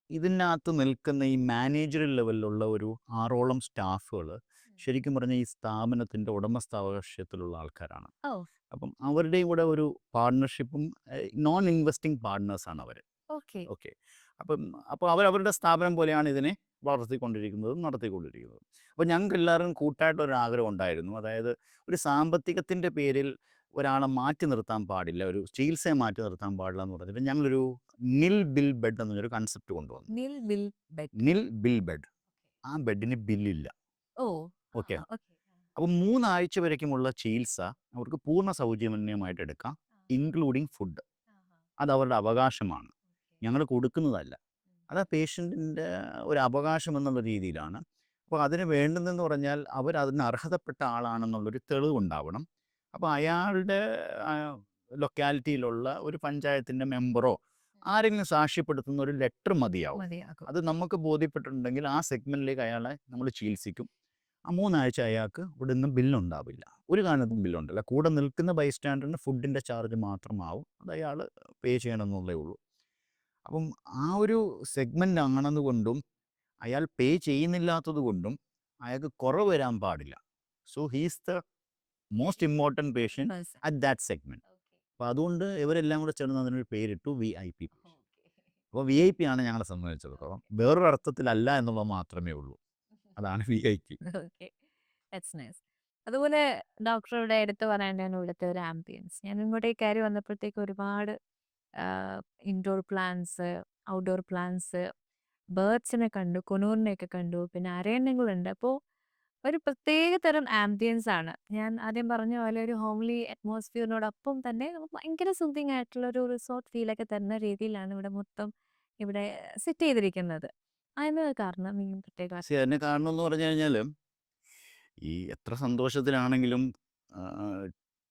ഇതിനകത്ത് നിൽക്കുന്ന ഈ മാനേജറിയൽ ലെവലിലുള്ള ഒരു 6ഓളം സ്റ്റാഫുകൾ ശരിക്കും പറഞ്ഞാൽ ഈ സ്ഥാപനത്തിൻ്റെ ഉടമസ്ഥാവകാശത്തിലുള്ള ആൾക്കാരാണ്. ഓ അപ്പം അവരുടെയും കൂടെ ഒരു പാർട്ണർഷിപ്പും നോൺ ഇൻവെസ്റ്റിംഗ് പാർട്ട്നേഴ്സാണ് അവർ. Okay okay. അപ്പോൾ അവരവരുടെ സ്ഥാപനം പോലെയാണ് ഇതിനെ വളർത്തിക്കൊണ്ടിരിക്കുന്നതും നടത്തിക്കൊണ്ടിരിക്കുന്നതും. അപ്പോൾ ഞങ്ങൾക്ക് എല്ലാവരും കൂട്ടായിട്ടൊരു ആഗ്രഹം ഉണ്ടായിരുന്നു. അതായത് ഒരു സാമ്പത്തികത്തിൻ്റെ പേരിൽ ഒരാളെ മാറ്റി നിർത്താൻ പാടില്ല, ഒരു ചികിത്സയെ മാറ്റി നിർത്താൻ പാടില്ല എന്ന് പറഞ്ഞിട്ട് ഞങ്ങളൊരു നിൽ ബിൽ ബെഡ് എന്നൊരു കൺസെപ്റ്റ് കൊണ്ടുവന്നു. നിൽ ബിൽ ബെഡ് നിൽ ബിൽ ബെഡ്. ആ ബെഡിന് ബില്ലില്ല. ഓ ഓക്കെ. ഓക്കെ അപ്പോൾ 3 ആഴ്ച വരയ്ക്കുമുള്ള ചികിത്സ അവർക്ക് പൂർണ്ണ സൗജന്യമായിട്ട് എടുക്കാം, ഇൻക്ലൂഡിങ് ഫുഡ്. അത് അവരുടെ അവകാശമാണ്, ഞങ്ങൾ കൊടുക്കുന്നതല്ല. അത് ആ പേഷ്യൻറ്റിൻ്റെ ഒരു അവകാശം എന്നുള്ള രീതിയിലാണ്. അപ്പോൾ അതിന് വേണ്ടുന്നതെന്ന് പറഞ്ഞാൽ അവർ അതിന് അർഹതപ്പെട്ട ആളാണെന്നുള്ളൊരു തെളിവുണ്ടാവണം. അപ്പോൾ അയാളുടെ ലൊക്കാലിറ്റിയിലുള്ള ഒരു പഞ്ചായത്തിൻ്റെ മെമ്പറോ ആരെങ്കിലും സാക്ഷ്യപ്പെടുത്തുന്ന ഒരു ലെറ്റർ മതിയാവും. മതിയാകും. അത് നമുക്ക് ബോധ്യപ്പെട്ടിട്ടുണ്ടെങ്കിൽ ആ സെഗ്മെൻറ്റിലേക്ക് അയാളെ നമ്മൾ ചികിത്സിക്കും. ആ 3 ആഴ്ച അയാൾക്ക് ഇവിടെ നിന്ന് ബില്ലുണ്ടാവില്ല, ഒരു കാരണത്തും ബില്ലുണ്ടല്ല. കൂടെ നിൽക്കുന്ന ബൈസ്റ്റാൻഡറിന് ഫുഡിൻ്റെ ചാർജ് മാത്രമാവും, അത് അയാൾ പേ ചെയ്യണമെന്നുള്ളേ ഉള്ളൂ. അപ്പം ആ ഒരു സെഗ്മെൻ്റ് ആണെന്നുകൊണ്ടും അയാൾ പേ ചെയ്യുന്നില്ലാത്തത് കൊണ്ടും അയാൾക്ക് കുറവ് വരാൻ പാടില്ല. So he's the most important patient at that segment. അപ്പോൾ അതുകൊണ്ട് ഇവരെല്ലാം കൂടെ ചേർന്ന് അതിനൊരു പേരിട്ടു VIP. അപ്പോൾ VIP ആണ് ഞങ്ങളെ സംബന്ധിച്ചിടത്തോളം. വേറൊരു അർത്ഥത്തിലല്ല എന്നുള്ളത് മാത്രമേ ഉള്ളൂ. അതാണ് VIP. Okay that's nice. അതുപോലെ ഡോക്ടർ ഇവിടെ എടുത്തു പറയേണ്ടതാണ് ഇവിടുത്തെ ഒരു ആംബിയൻസ്. ഞാൻ ഇങ്ങോട്ടേക്ക് കയറി വന്നപ്പോഴത്തേക്ക് ഒരുപാട് ഇൻഡോർ പ്ലാന്റ്സ്, ഔട്ട്ഡോർ പ്ലാന്റ്സ്, ബേർഡ്സിനെ കണ്ടു, കൊനൂറിനെയൊക്കെ കണ്ടു, പിന്നെ അരയന്നങ്ങളുണ്ട്. അപ്പോൾ ഒരു പ്രത്യേക തരം ആംബിയൻസ് ആണ്. ഞാൻ ആദ്യം പറഞ്ഞ പോലെ ഒരു ഹോംലി അറ്റ്മോസ്ഫിയറിനോടൊപ്പം തന്നെ നമുക്ക് ഭയങ്കര സൂത്തിങ് ആയിട്ടുള്ള ഒരു റിസോർട്ട് ഫീലൊക്കെ തരുന്ന രീതിയിലാണ് ഇവിടെ സെറ്റ് ചെയ്തിരിക്കുന്നത്. അതിന് കാരണം ഈ പ്രത്യേക പക്ഷേ അതിന് കാരണം എന്ന് പറഞ്ഞു കഴിഞ്ഞാൽ ഈ എത്ര സന്തോഷത്തിലാണെങ്കിലും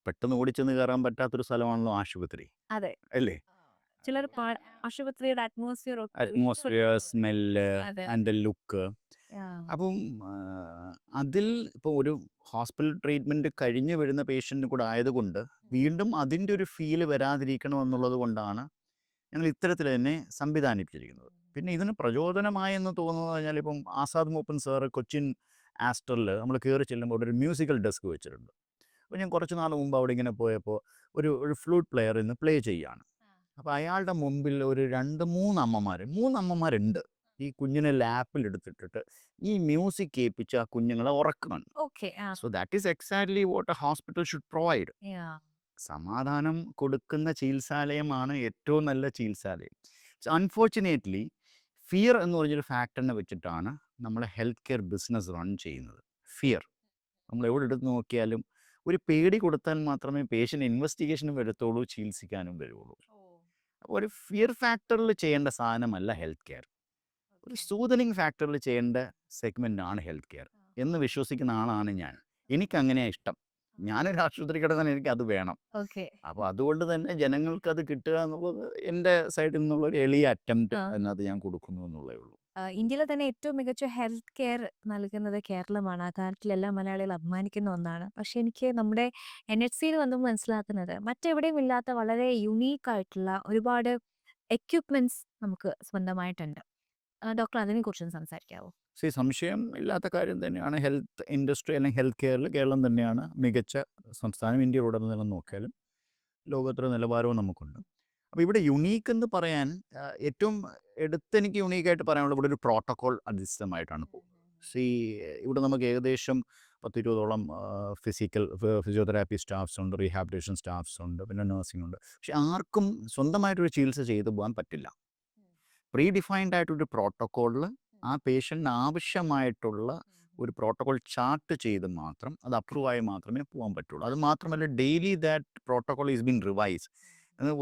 പെട്ടെന്ന് ഓടിച്ചെന്ന് കയറാൻ പറ്റാത്തൊരു സ്ഥലമാണല്ലോ ആശുപത്രി, അതെ അല്ലേ? ചിലർ ആശുപത്രിയുടെ അറ്റ്മോസ്ഫിയർ അറ്റ്മോസ്ഫിയർ, സ്മെല്ല് അതെ ആൻഡ് ലുക്ക്. അപ്പം അതിൽ ഇപ്പോൾ ഒരു ഹോസ്പിറ്റൽ ട്രീറ്റ്മെൻറ്റ് കഴിഞ്ഞ് വരുന്ന പേഷ്യൻ്റ് കൂടെ ആയതുകൊണ്ട് വീണ്ടും അതിൻ്റെ ഒരു ഫീല് വരാതിരിക്കണമെന്നുള്ളത് കൊണ്ടാണ് ഞങ്ങൾ ഇത്തരത്തിൽ തന്നെ സംവിധാനിപ്പിച്ചിരിക്കുന്നത്. പിന്നെ ഇതിന് പ്രചോദനമായെന്ന് തോന്നുന്നത് പറഞ്ഞാൽ ഇപ്പം ആസാദ് മൂപ്പൻ സാറ് കൊച്ചിൻ ആസ്റ്ററിൽ നമ്മൾ കയറി ചെല്ലുമ്പോൾ അവിടെ ഒരു മ്യൂസിക്കൽ ഡെസ്ക് വെച്ചിട്ടുണ്ട്. അപ്പോൾ ഞാൻ കുറച്ച് നാൾ മുമ്പ് അവിടെ ഇങ്ങനെ പോയപ്പോൾ ഒരു ഫ്ലൂട്ട് പ്ലെയർ ഇന്ന് പ്ലേ ചെയ്യുകയാണ്. അപ്പോൾ അയാളുടെ മുമ്പിൽ ഒരു 2-3 അമ്മമാരുണ്ട്. ഈ കുഞ്ഞിനെ ലാപ്പിൽ എടുത്തിട്ടിട്ട് ഈ മ്യൂസിക് കേൾപ്പിച്ച് ആ കുഞ്ഞുങ്ങളെ ഉറക്കുകയാണ്. Okay so that is exactly what a hospital should provide. സമാധാനം കൊടുക്കുന്ന ചികിത്സാലയമാണ് ഏറ്റവും നല്ല ചികിത്സാലയം. അൺഫോർച്ചുനേറ്റ്ലി ഫിയർ എന്ന് പറഞ്ഞൊരു ഫാക്ടറിനെ വെച്ചിട്ടാണ് നമ്മൾ ഹെൽത്ത് കെയർ ബിസിനസ് റൺ ചെയ്യുന്നത്. ഫിയർ നമ്മൾ എവിടെ എടുത്ത് നോക്കിയാലും ഒരു പേടി കൊടുത്താൽ മാത്രമേ പേഷ്യൻ്റ് ഇൻവെസ്റ്റിഗേഷനും വരത്തുള്ളൂ, ചികിത്സിക്കാനും വരുള്ളൂ. അപ്പോൾ ഒരു ഫിയർ ഫാക്ടറിൽ ചെയ്യേണ്ട സാധനമല്ല ഹെൽത്ത് കെയർ, ഒരു സൂതനിങ് ഫാക്ടറിൽ ചെയ്യേണ്ട സെഗ്മെൻ്റാണ് ഹെൽത്ത് കെയർ എന്ന് വിശ്വസിക്കുന്ന ആളാണ് ഞാൻ. എനിക്കങ്ങനെയാണ് ഇഷ്ടം. ഞാനൊരു ആശുപത്രി കിടന്നാൽ എനിക്ക് അത് വേണം. ഓക്കെ അപ്പോൾ അതുകൊണ്ട് തന്നെ ജനങ്ങൾക്ക് അത് കിട്ടുക എന്നുള്ളത് എൻ്റെ സൈഡിൽ നിന്നുള്ള ഒരു എളിയ അറ്റംപ്റ്റ് അതിനകത്ത് ഞാൻ കൊടുക്കുന്നു എന്നുള്ളേ ഉള്ളൂ. ഇന്ത്യയിലെ തന്നെ ഏറ്റവും മികച്ച ഹെൽത്ത് കെയർ നൽകുന്നത് കേരളമാണ്. ആ കാര്യത്തിൽ എല്ലാ മലയാളികളും അഭിമാനിക്കുന്ന ഒന്നാണ്. പക്ഷെ എനിക്ക് നമ്മുടെ NHCയിൽ വന്നപ്പോൾ മനസ്സിലാക്കുന്നത് മറ്റെവിടെയും ഇല്ലാത്ത വളരെ യുണീക്ക് ആയിട്ടുള്ള ഒരുപാട് എക്യുപ്മെന്റ്സ് നമുക്ക് സ്വന്തമായിട്ടുണ്ട്. ഡോക്ടർ അതിനെക്കുറിച്ചൊന്ന് സംസാരിക്കാവോ? സംശയം ഇല്ലാത്ത കാര്യം തന്നെയാണ് ഹെൽത്ത് ഇൻഡസ്ട്രി അല്ലെങ്കിൽ ഹെൽത്ത് കെയറിൽ കേരളം തന്നെയാണ് മികച്ച സംസ്ഥാനം. ഇന്ത്യയിലുടനീളം നോക്കിയാലും ലോകോത്തര നിലവാരവും നമുക്കുണ്ട്. അപ്പോൾ ഇവിടെ യുണീക്ക് എന്ന് പറയാൻ ഏറ്റവും എനിക്ക് യുണീക്കായിട്ട് പറയാനുള്ളത് ഇവിടെ ഒരു പ്രോട്ടോക്കോൾ അധിഷ്ഠിതമായിട്ടാണ് പോകുന്നത്. ഇവിടെ നമുക്ക് ഏകദേശം 10-20ഓളം ഫിസിയോതെറാപ്പി സ്റ്റാഫ്സ് ഉണ്ട്, റീഹാബിലിറ്റേഷൻ സ്റ്റാഫ്സ് ഉണ്ട്, പിന്നെ നഴ്സിംഗ് ഉണ്ട്. പക്ഷെ ആർക്കും സ്വന്തമായിട്ടൊരു ചികിത്സ ചെയ്തു പോകാൻ പറ്റില്ല. പ്രീ ഡിഫൈൻഡ് ആയിട്ടൊരു പ്രോട്ടോക്കോളിൽ ആ പേഷ്യൻറ്റിന് ആവശ്യമായിട്ടുള്ള ഒരു പ്രോട്ടോകോൾ ചാർട്ട് ചെയ്ത് മാത്രം അത് അപ്രൂവ് ആയി മാത്രമേ പോകാൻ പറ്റുള്ളൂ. അത് മാത്രമല്ല daily that protocol is been revise.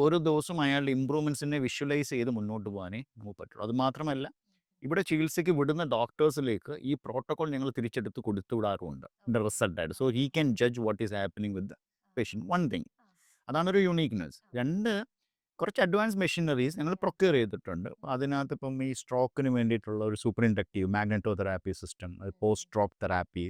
ഓരോ ദിവസവും അയാളുടെ ഇമ്പ്രൂവ്മെൻറ്റ്സിനെ വിഷ്വലൈസ് ചെയ്ത് മുന്നോട്ട് പോകാനേ നമുക്ക് പറ്റുള്ളൂ. അത് മാത്രമല്ല ഇവിടെ ചികിത്സയ്ക്ക് വിടുന്ന ഡോക്ടേഴ്സിലേക്ക് ഈ പ്രോട്ടോകോൾ ഞങ്ങൾ തിരിച്ചെടുത്ത് കൊടുത്തുവിടാറുണ്ട് റിസൾട്ടായിട്ട്. So he can judge what is happening with the patient. One thing, അതാണൊരു യുണീക്ക്നെസ്. 2, കുറച്ച് അഡ്വാൻസ് മെഷീനറീസ് ഞങ്ങൾ പ്രൊക്യൂർ ചെയ്തിട്ടുണ്ട്. അതിനകത്ത് ഇപ്പം ഈ സ്ട്രോക്കിന് വേണ്ടിയിട്ടുള്ള ഒരു super inductive magneto therapy system, post stroke therapy,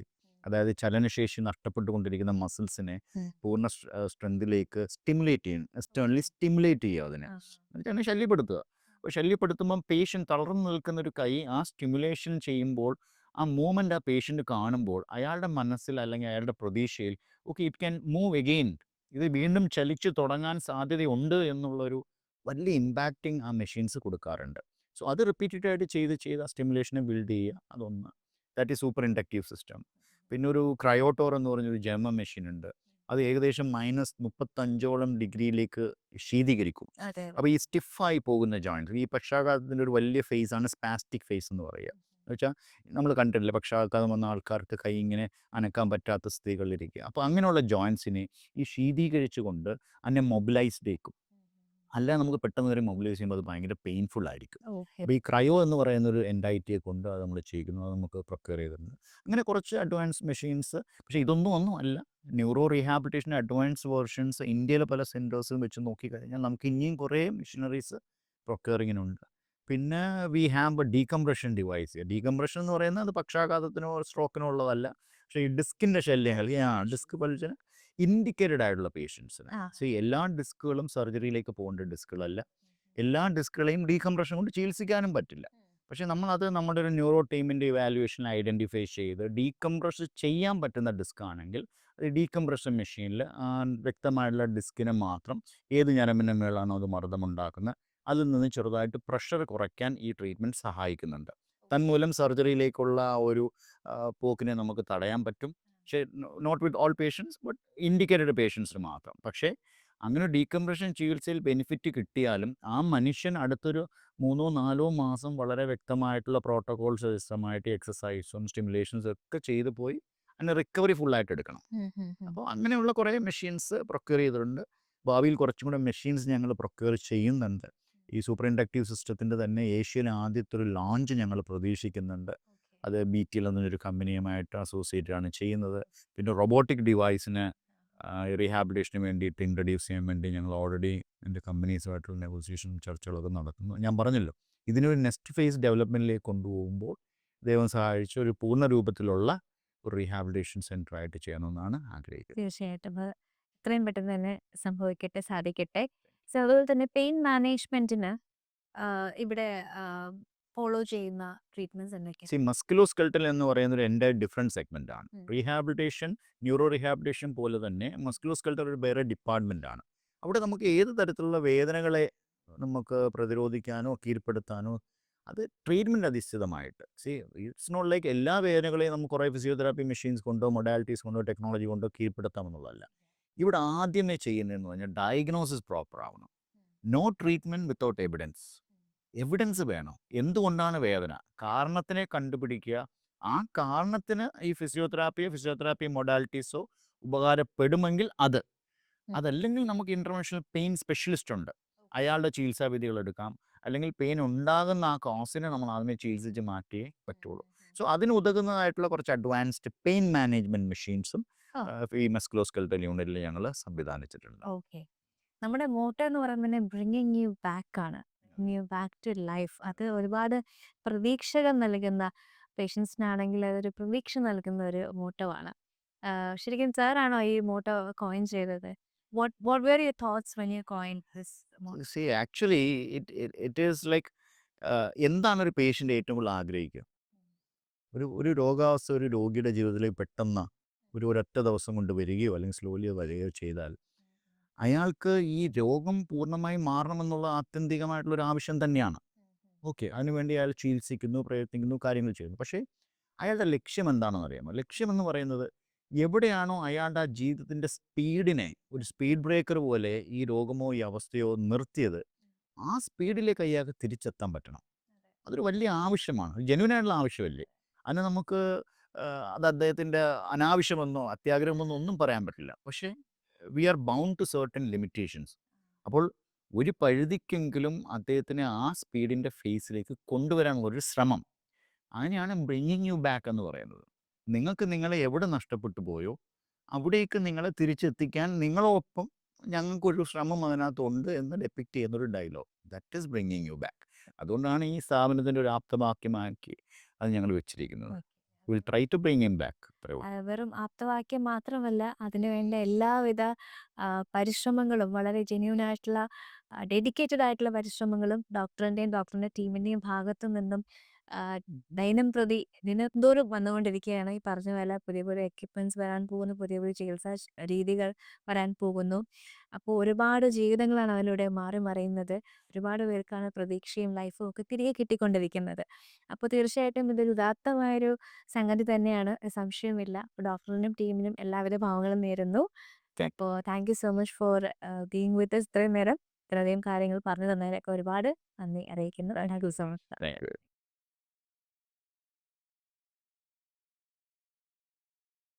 അതായത് ചലനശേഷി നഷ്ടപ്പെട്ടുകൊണ്ടിരിക്കുന്ന മസിൽസിനെ ഉം. പൂർണ്ണ സ്ട്രെങ്തിലേക്ക് സ്റ്റിമുലേറ്റ് ചെയ്യും, എക്സ്റ്റേണലി സ്റ്റിമുലേറ്റ് ചെയ്യുക അതിനെ, എന്നുവെച്ചാൽ ശല്യപ്പെടുത്തുക. അപ്പോൾ ശല്യപ്പെടുത്തുമ്പം പേഷ്യൻ്റ് തളർന്നു നിൽക്കുന്ന ഒരു കൈ ആ സ്റ്റിമുലേഷൻ ചെയ്യുമ്പോൾ ആ മൂവ്മെൻ്റ് ആ പേഷ്യൻ്റ് കാണുമ്പോൾ അയാളുടെ മനസ്സിൽ അല്ലെങ്കിൽ അയാളുടെ പ്രതീക്ഷയിൽ okay it can move again, ഇത് വീണ്ടും ചലിച്ചു തുടങ്ങാൻ സാധ്യതയുണ്ട് എന്നുള്ളൊരു വലിയ ഇമ്പാക്റ്റിംഗ് ആ മെഷീൻസ് കൊടുക്കാറുണ്ട്. സോ അത് റിപ്പീറ്റഡ് ആയിട്ട് ചെയ്ത് ആ സ്റ്റിമുലേഷനെ ബിൽഡ് ചെയ്യുക, അതൊന്ന്. That is super inductive system. പിന്നെ ഒരു ക്രയോട്ടോർ എന്ന് പറഞ്ഞൊരു ജർമ്മൻ മെഷീൻ ഉണ്ട്. അത് ഏകദേശം -35ഓളം ഡിഗ്രിയിലേക്ക് ശീതീകരിക്കും. അപ്പോൾ ഈ സ്റ്റിഫായി പോകുന്ന ജോയിൻറ്റ്സ്, ഈ പക്ഷാഘാതത്തിൻ്റെ ഒരു വലിയ ഫേസാണ് സ്പാസ്റ്റിക് ഫേസ് എന്ന് പറയുക. എന്ന് വെച്ചാൽ നമ്മൾ കണ്ടിട്ടില്ല, പക്ഷാഘാതം വന്ന ആൾക്കാർക്ക് കൈ ഇങ്ങനെ അനക്കാൻ പറ്റാത്ത സ്ഥിതികളിലിരിക്കുക. അപ്പോൾ അങ്ങനെയുള്ള ജോയിൻറ്റ്സിനെ ഈ ശീതീകരിച്ചുകൊണ്ട് അതിനെ മൊബിലൈസ്ഡ് ആക്കും. അല്ല നമുക്ക് പെട്ടെന്ന് വരെ മൊബിലൈസ് ചെയ്യുമ്പോൾ അത് ഭയങ്കര പെയിൻഫുൾ ആയിരിക്കും. അപ്പോൾ ഈ ക്രയോ എന്ന് പറയുന്ന ഒരു എൻറ്റൈറ്റിയെ കൊണ്ട് അത് നമ്മൾ ചെയ്യുന്നു, അത് നമുക്ക് പ്രൊക്യൂർ ചെയ്തിട്ടുണ്ട്. അങ്ങനെ കുറച്ച് അഡ്വാൻസ് മെഷീൻസ്. പക്ഷേ ഒന്നും അല്ല ന്യൂറോ റീഹാബിലിറ്റേഷൻ അഡ്വാൻസ് വേർഷൻസ് ഇന്ത്യയിലെ പല സെൻറ്റേഴ്സും വെച്ച് നോക്കിക്കഴിഞ്ഞാൽ നമുക്ക് ഇനിയും കുറേ മെഷീനറീസ് പ്രൊക്യൂറിങ്ങിനുണ്ട്. പിന്നെ we have A decompression device. Decompression എന്ന് പറയുന്നത് അത് പക്ഷാഘാതത്തിനോ സ്ട്രോക്കിനോ ഉള്ളതല്ല. പക്ഷേ ഈ ഡിസ്കിൻ്റെ ശല്യങ്ങൾ, ഡിസ്ക് പലിച്ചിന് ഇൻഡിക്കേറ്റഡ് ആയിട്ടുള്ള പേഷ്യൻസിന്. എല്ലാ ഡിസ്കുകളും സർജറിയിലേക്ക് പോകേണ്ട ഡിസ്കുകളല്ല. എല്ലാ ഡിസ്കുകളെയും ഡീകംപ്രഷൻ കൊണ്ട് ചികിത്സിക്കാനും പറ്റില്ല. പക്ഷേ നമ്മളത് നമ്മുടെ ഒരു ന്യൂറോ ടീമിൻ്റെ ഇവാലുവേഷൻ ഐഡൻറ്റിഫൈ ചെയ്ത് ഡീകംപ്രസ് ചെയ്യാൻ പറ്റുന്ന ഡിസ്ക് ആണെങ്കിൽ അത് ഡീകംപ്രഷൻ മെഷീനിൽ വ്യക്തമായിട്ടുള്ള ഡിസ്കിനെ മാത്രം ഏത് ഞരമ്പിൻ്റെ മേളാണോ അത് മർദ്ദമുണ്ടാക്കുന്നത് അതിൽ നിന്ന് ചെറുതായിട്ട് പ്രഷർ കുറയ്ക്കാൻ ഈ ട്രീറ്റ്മെൻറ്റ് സഹായിക്കുന്നുണ്ട്. തന്മൂലം സർജറിയിലേക്കുള്ള ഒരു പോക്കിനെ നമുക്ക് തടയാൻ പറ്റും. പക്ഷേ not with all patients, but indicated പേഷ്യൻസിന് മാത്രം. പക്ഷേ അങ്ങനെ ഡീകംപ്രഷൻ ചികിത്സയിൽ ബെനിഫിറ്റ് കിട്ടിയാലും ആ മനുഷ്യൻ അടുത്തൊരു 3-4 മാസം വളരെ വ്യക്തമായിട്ടുള്ള പ്രോട്ടോകോൾസ് സിസ്റ്റമായിട്ട് എക്സസൈസും സ്റ്റിമുലേഷൻസും ഒക്കെ ചെയ്തു പോയി അതിന് റിക്കവറി ഫുള്ളായിട്ട് എടുക്കണം. അപ്പോൾ അങ്ങനെയുള്ള കുറേ മെഷീൻസ് പ്രൊക്യൂർ ചെയ്തിട്ടുണ്ട്. ഭാവിയിൽ കുറച്ചും കൂടെ മെഷീൻസ് ഞങ്ങൾ പ്രൊക്യൂർ ചെയ്യുന്നുണ്ട്. ഈ സൂപ്പർ ഇൻഡക്റ്റീവ് സിസ്റ്റത്തിൻ്റെ തന്നെ ഏഷ്യയിലെ ആദ്യത്തെ ഒരു ലോഞ്ച് ഞങ്ങൾ പ്രതീക്ഷിക്കുന്നുണ്ട്. അത് BTL എന്നൊരു കമ്പനിയുമായിട്ട് അസോസിയേറ്റഡ് ആണ് ചെയ്യുന്നത്. പിന്നെ റോബോട്ടിക് ഡിവൈസിന് റീഹാബിലിറ്റേഷന് വേണ്ടിയിട്ട് ഇൻട്രൊഡ്യൂസ് ചെയ്യാൻ വേണ്ടി ഞങ്ങൾ ഓൾറെഡി എൻ്റെ കമ്പനീസുമായിട്ടുള്ള നെഗോസിയേഷൻ ചർച്ചകളൊക്കെ നടത്തുന്നു. ഞാൻ പറഞ്ഞല്ലോ, ഇതിനൊരു നെക്സ്റ്റ് ഫേസ് ഡെവലപ്മെൻറ്റിലേക്ക് കൊണ്ടുപോകുമ്പോൾ ദൈവം സഹായിച്ച ഒരു പൂർണ്ണ രൂപത്തിലുള്ള ഒരു റീഹാബിലിറ്റേഷൻ സെൻ്റർ ആയിട്ട് ചെയ്യണമെന്നാണ് ആഗ്രഹിക്കുന്നത്. തീർച്ചയായിട്ടും അത് എത്രയും പെട്ടെന്ന് തന്നെ സംഭവിക്കട്ടെ, സാധിക്കട്ടെ. സോ അതുപോലെ തന്നെ പെയിൻ മാനേജ്മെന്റിന് ഇവിടെ ഫോളോ ചെയ്യുന്ന ട്രീറ്റ്മെന്റ്സ് എന്തൊക്കെയാണ്? മസ്കുലോസ്കെൽട്ടൽ എന്ന് പറയുന്ന ഒരു എൻ്റെ ഡിഫറെൻറ്റ് സെഗ്മെൻ്റ് ആണ്. റീഹാബിലിറ്റേഷൻ, ന്യൂറോ റീഹാബിലിറ്റേഷൻ പോലെ തന്നെ മസ്കുലോസ്കെൽട്ടൽ ഒരു വേറെ ഡിപ്പാർട്ട്മെൻ്റ് ആണ്. അവിടെ നമുക്ക് ഏത് തരത്തിലുള്ള വേദനകളെ നമുക്ക് പ്രതിരോധിക്കാനോ കീഴ്പ്പെടുത്താനോ അത് ട്രീറ്റ്മെൻറ്റ് അധിഷ്ഠിതമായിട്ട്. ഇറ്റ്സ് നോട്ട് ലൈക്ക് എല്ലാ വേദനകളെയും നമുക്ക് കുറേ ഫിസിയോതെറാപ്പി മെഷീൻസ് കൊണ്ടോ മൊഡാലിറ്റീസ് കൊണ്ടോ ടെക്നോളജി കൊണ്ടോ കീഴ്പ്പെടുത്താമെന്നുള്ളതല്ല. ഇവിടെ ആദ്യമേ ചെയ്യുന്നതെന്ന് പറഞ്ഞാൽ ഡയഗ്നോസിസ് പ്രോപ്പർ ആവണം. No treatment without evidence. Evidence വേണം. എന്തുകൊണ്ടാണ് വേദന, കാരണത്തിനെ കണ്ടുപിടിക്കുക. ആ കാരണത്തിന് ഈ ഫിസിയോതെറാപ്പി മൊഡാലിറ്റീസോ ഉപകാരപ്പെടുമെങ്കിൽ അതല്ലെങ്കിൽ നമുക്ക് ഇൻ്റർവെൻഷണൽ പെയിൻ സ്പെഷ്യലിസ്റ്റ് ഉണ്ട്, അയാളുടെ ചികിത്സാ വിധികൾ എടുക്കാം. അല്ലെങ്കിൽ പെയിൻ ഉണ്ടാകുന്ന ആ കോസിനെ നമ്മൾ ആദ്യമേ ചികിത്സിച്ച് മാറ്റിയേ പറ്റുള്ളൂ. സോ അതിന് ഉതകുന്നതായിട്ടുള്ള കുറച്ച് അഡ്വാൻസ്ഡ് പെയിൻ മാനേജ്മെൻറ്റ് മെഷീൻസും ഈ മസ്കുലോസ്കെൽട്ടൽ യൂണിറ്റിൽ ഞങ്ങൾ സംവിധാനിച്ചിട്ടുണ്ട്. ഓക്കെ, നമ്മുടെ മോട്ടോ എന്ന് പറയുന്നത് ബ്രിങ്ങിങ് യു ബാക്ക് ആണ്, യു ബാക്ക് ടു ലൈഫ്. അത് ഒരുപാട് പ്രതീക്ഷകൾ നൽകുന്ന പേഷ്യൻസിനാണെങ്കിൽ അതൊരു പ്രതീക്ഷ നൽകുന്ന ഒരു മോട്ടോ ആണ്. ശരിക്കും സാറാണോ ഈ മോട്ടോ കോയിൻ ചെയ്തത്? What were your thoughts when you coined this motto? Actually it is like എന്താണ് ഒരു പേഷ്യൻ്റ് ഏറ്റവും കൂടുതൽ ആഗ്രഹിക്കുക? ഒരു രോഗാവസ്ഥ ഒരു രോഗിയുടെ ജീവിതത്തിലേക്ക് പെട്ടെന്ന് ഒരൊറ്റ ദിവസം കൊണ്ട് വരികയോ അല്ലെങ്കിൽ സ്ലോലി വരികയോ ചെയ്താൽ അയാൾക്ക് ഈ രോഗം പൂർണ്ണമായി മാറണമെന്നുള്ള ആത്യന്തികമായിട്ടുള്ളൊരു ആവശ്യം തന്നെയാണ്. ഓക്കെ, അതിനുവേണ്ടി അയാൾ ചികിത്സിക്കുന്നു, പ്രയത്നിക്കുന്നു, കാര്യങ്ങൾ ചെയ്യുന്നു. പക്ഷേ അയാളുടെ ലക്ഷ്യം എന്താണെന്ന് അറിയാമോ? ലക്ഷ്യമെന്ന് പറയുന്നത് എവിടെയാണോ അയാളുടെ ജീവിതത്തിൻ്റെ സ്പീഡിനെ ഒരു സ്പീഡ് ബ്രേക്കർ പോലെ ഈ രോഗമോ ഈ അവസ്ഥയോ നിർത്തിയത്, ആ സ്പീഡിലേക്ക് അയാൾക്ക് തിരിച്ചെത്താൻ പറ്റണം. അതൊരു വലിയ ആവശ്യമാണ്, ജെന്യുവനായിട്ടുള്ള ആവശ്യമല്ലേ. അതിന് നമുക്ക് അത് അദ്ദേഹത്തിൻ്റെ അനാവശ്യമെന്നോ അത്യാഗ്രഹമെന്നോ ഒന്നും പറയാൻ പറ്റില്ല. പക്ഷേ we are bound to certain limitations. അപ്പോൾ ഒരു പരിധിക്കെങ്കിലും അദ്ദേഹത്തിനെ ആ സ്പീഡിൻ്റെ ഫേസിലേക്ക് കൊണ്ടുവരാനുള്ളൊരു ശ്രമം, അതിനെയാണ് ബ്രിങ്ങിങ് യു ബാക്ക് എന്ന് പറയുന്നത്. നിങ്ങൾക്ക് നിങ്ങളെ എവിടെ നഷ്ടപ്പെട്ടു പോയോ അവിടേക്ക് നിങ്ങളെ തിരിച്ചെത്തിക്കാൻ നിങ്ങളൊപ്പം ഞങ്ങൾക്കൊരു ശ്രമം അതിനകത്തുണ്ട് എന്ന് ഡെപ്പിക്റ്റ് ചെയ്യുന്നൊരു dialogue. That is bringing you back. അതുകൊണ്ടാണ് ഈ സ്ഥാപനത്തിൻ്റെ ഒരു ആപ്തവാക്യമാക്കി അത് ഞങ്ങൾ വെച്ചിരിക്കുന്നത്. Will try to bring him back. വെറും ആപ്തവാക്യം മാത്രമല്ല, അതിനുവേണ്ട എല്ലാവിധ പരിശ്രമങ്ങളും, വളരെ ജെന്യൂൻ ആയിട്ടുള്ള ഡെഡിക്കേറ്റഡ് ആയിട്ടുള്ള പരിശ്രമങ്ങളും ഡോക്ടറിന്റെ ടീമിന്റെയും ഭാഗത്തു നിന്നും പ്രതി ദിനംതോറും വന്നുകൊണ്ടിരിക്കുകയാണ്. ഈ പറഞ്ഞ പോലെ പുതിയ പുതിയ എക്യുപ്മെന്റ്സ് വരാൻ പോകുന്നു, പുതിയ പുതിയ ചികിത്സാ രീതികൾ വരാൻ പോകുന്നു. അപ്പോൾ ഒരുപാട് ജീവിതങ്ങളാണ് അതിലൂടെ മാറി മറിയുന്നത്. ഒരുപാട് പേർക്കാണ് പ്രതീക്ഷയും ലൈഫും ഒക്കെ തിരികെ കിട്ടിക്കൊണ്ടിരിക്കുന്നത്. അപ്പോൾ തീർച്ചയായിട്ടും ഇതൊരു ഉദാത്തമായൊരു സംഗതി തന്നെയാണ്, സംശയമില്ല. അപ്പോൾ ഡോക്ടറിനും ടീമിനും എല്ലാവിധ ഭാവങ്ങളും നേരുന്നു. അപ്പോൾ thank you so much for being with us ഇത്രയും നേരം ഇത്രയധികം കാര്യങ്ങൾ പറഞ്ഞു തന്നതിനൊക്കെ ഒരുപാട് നന്ദി അറിയിക്കുന്നു. Thank you so much.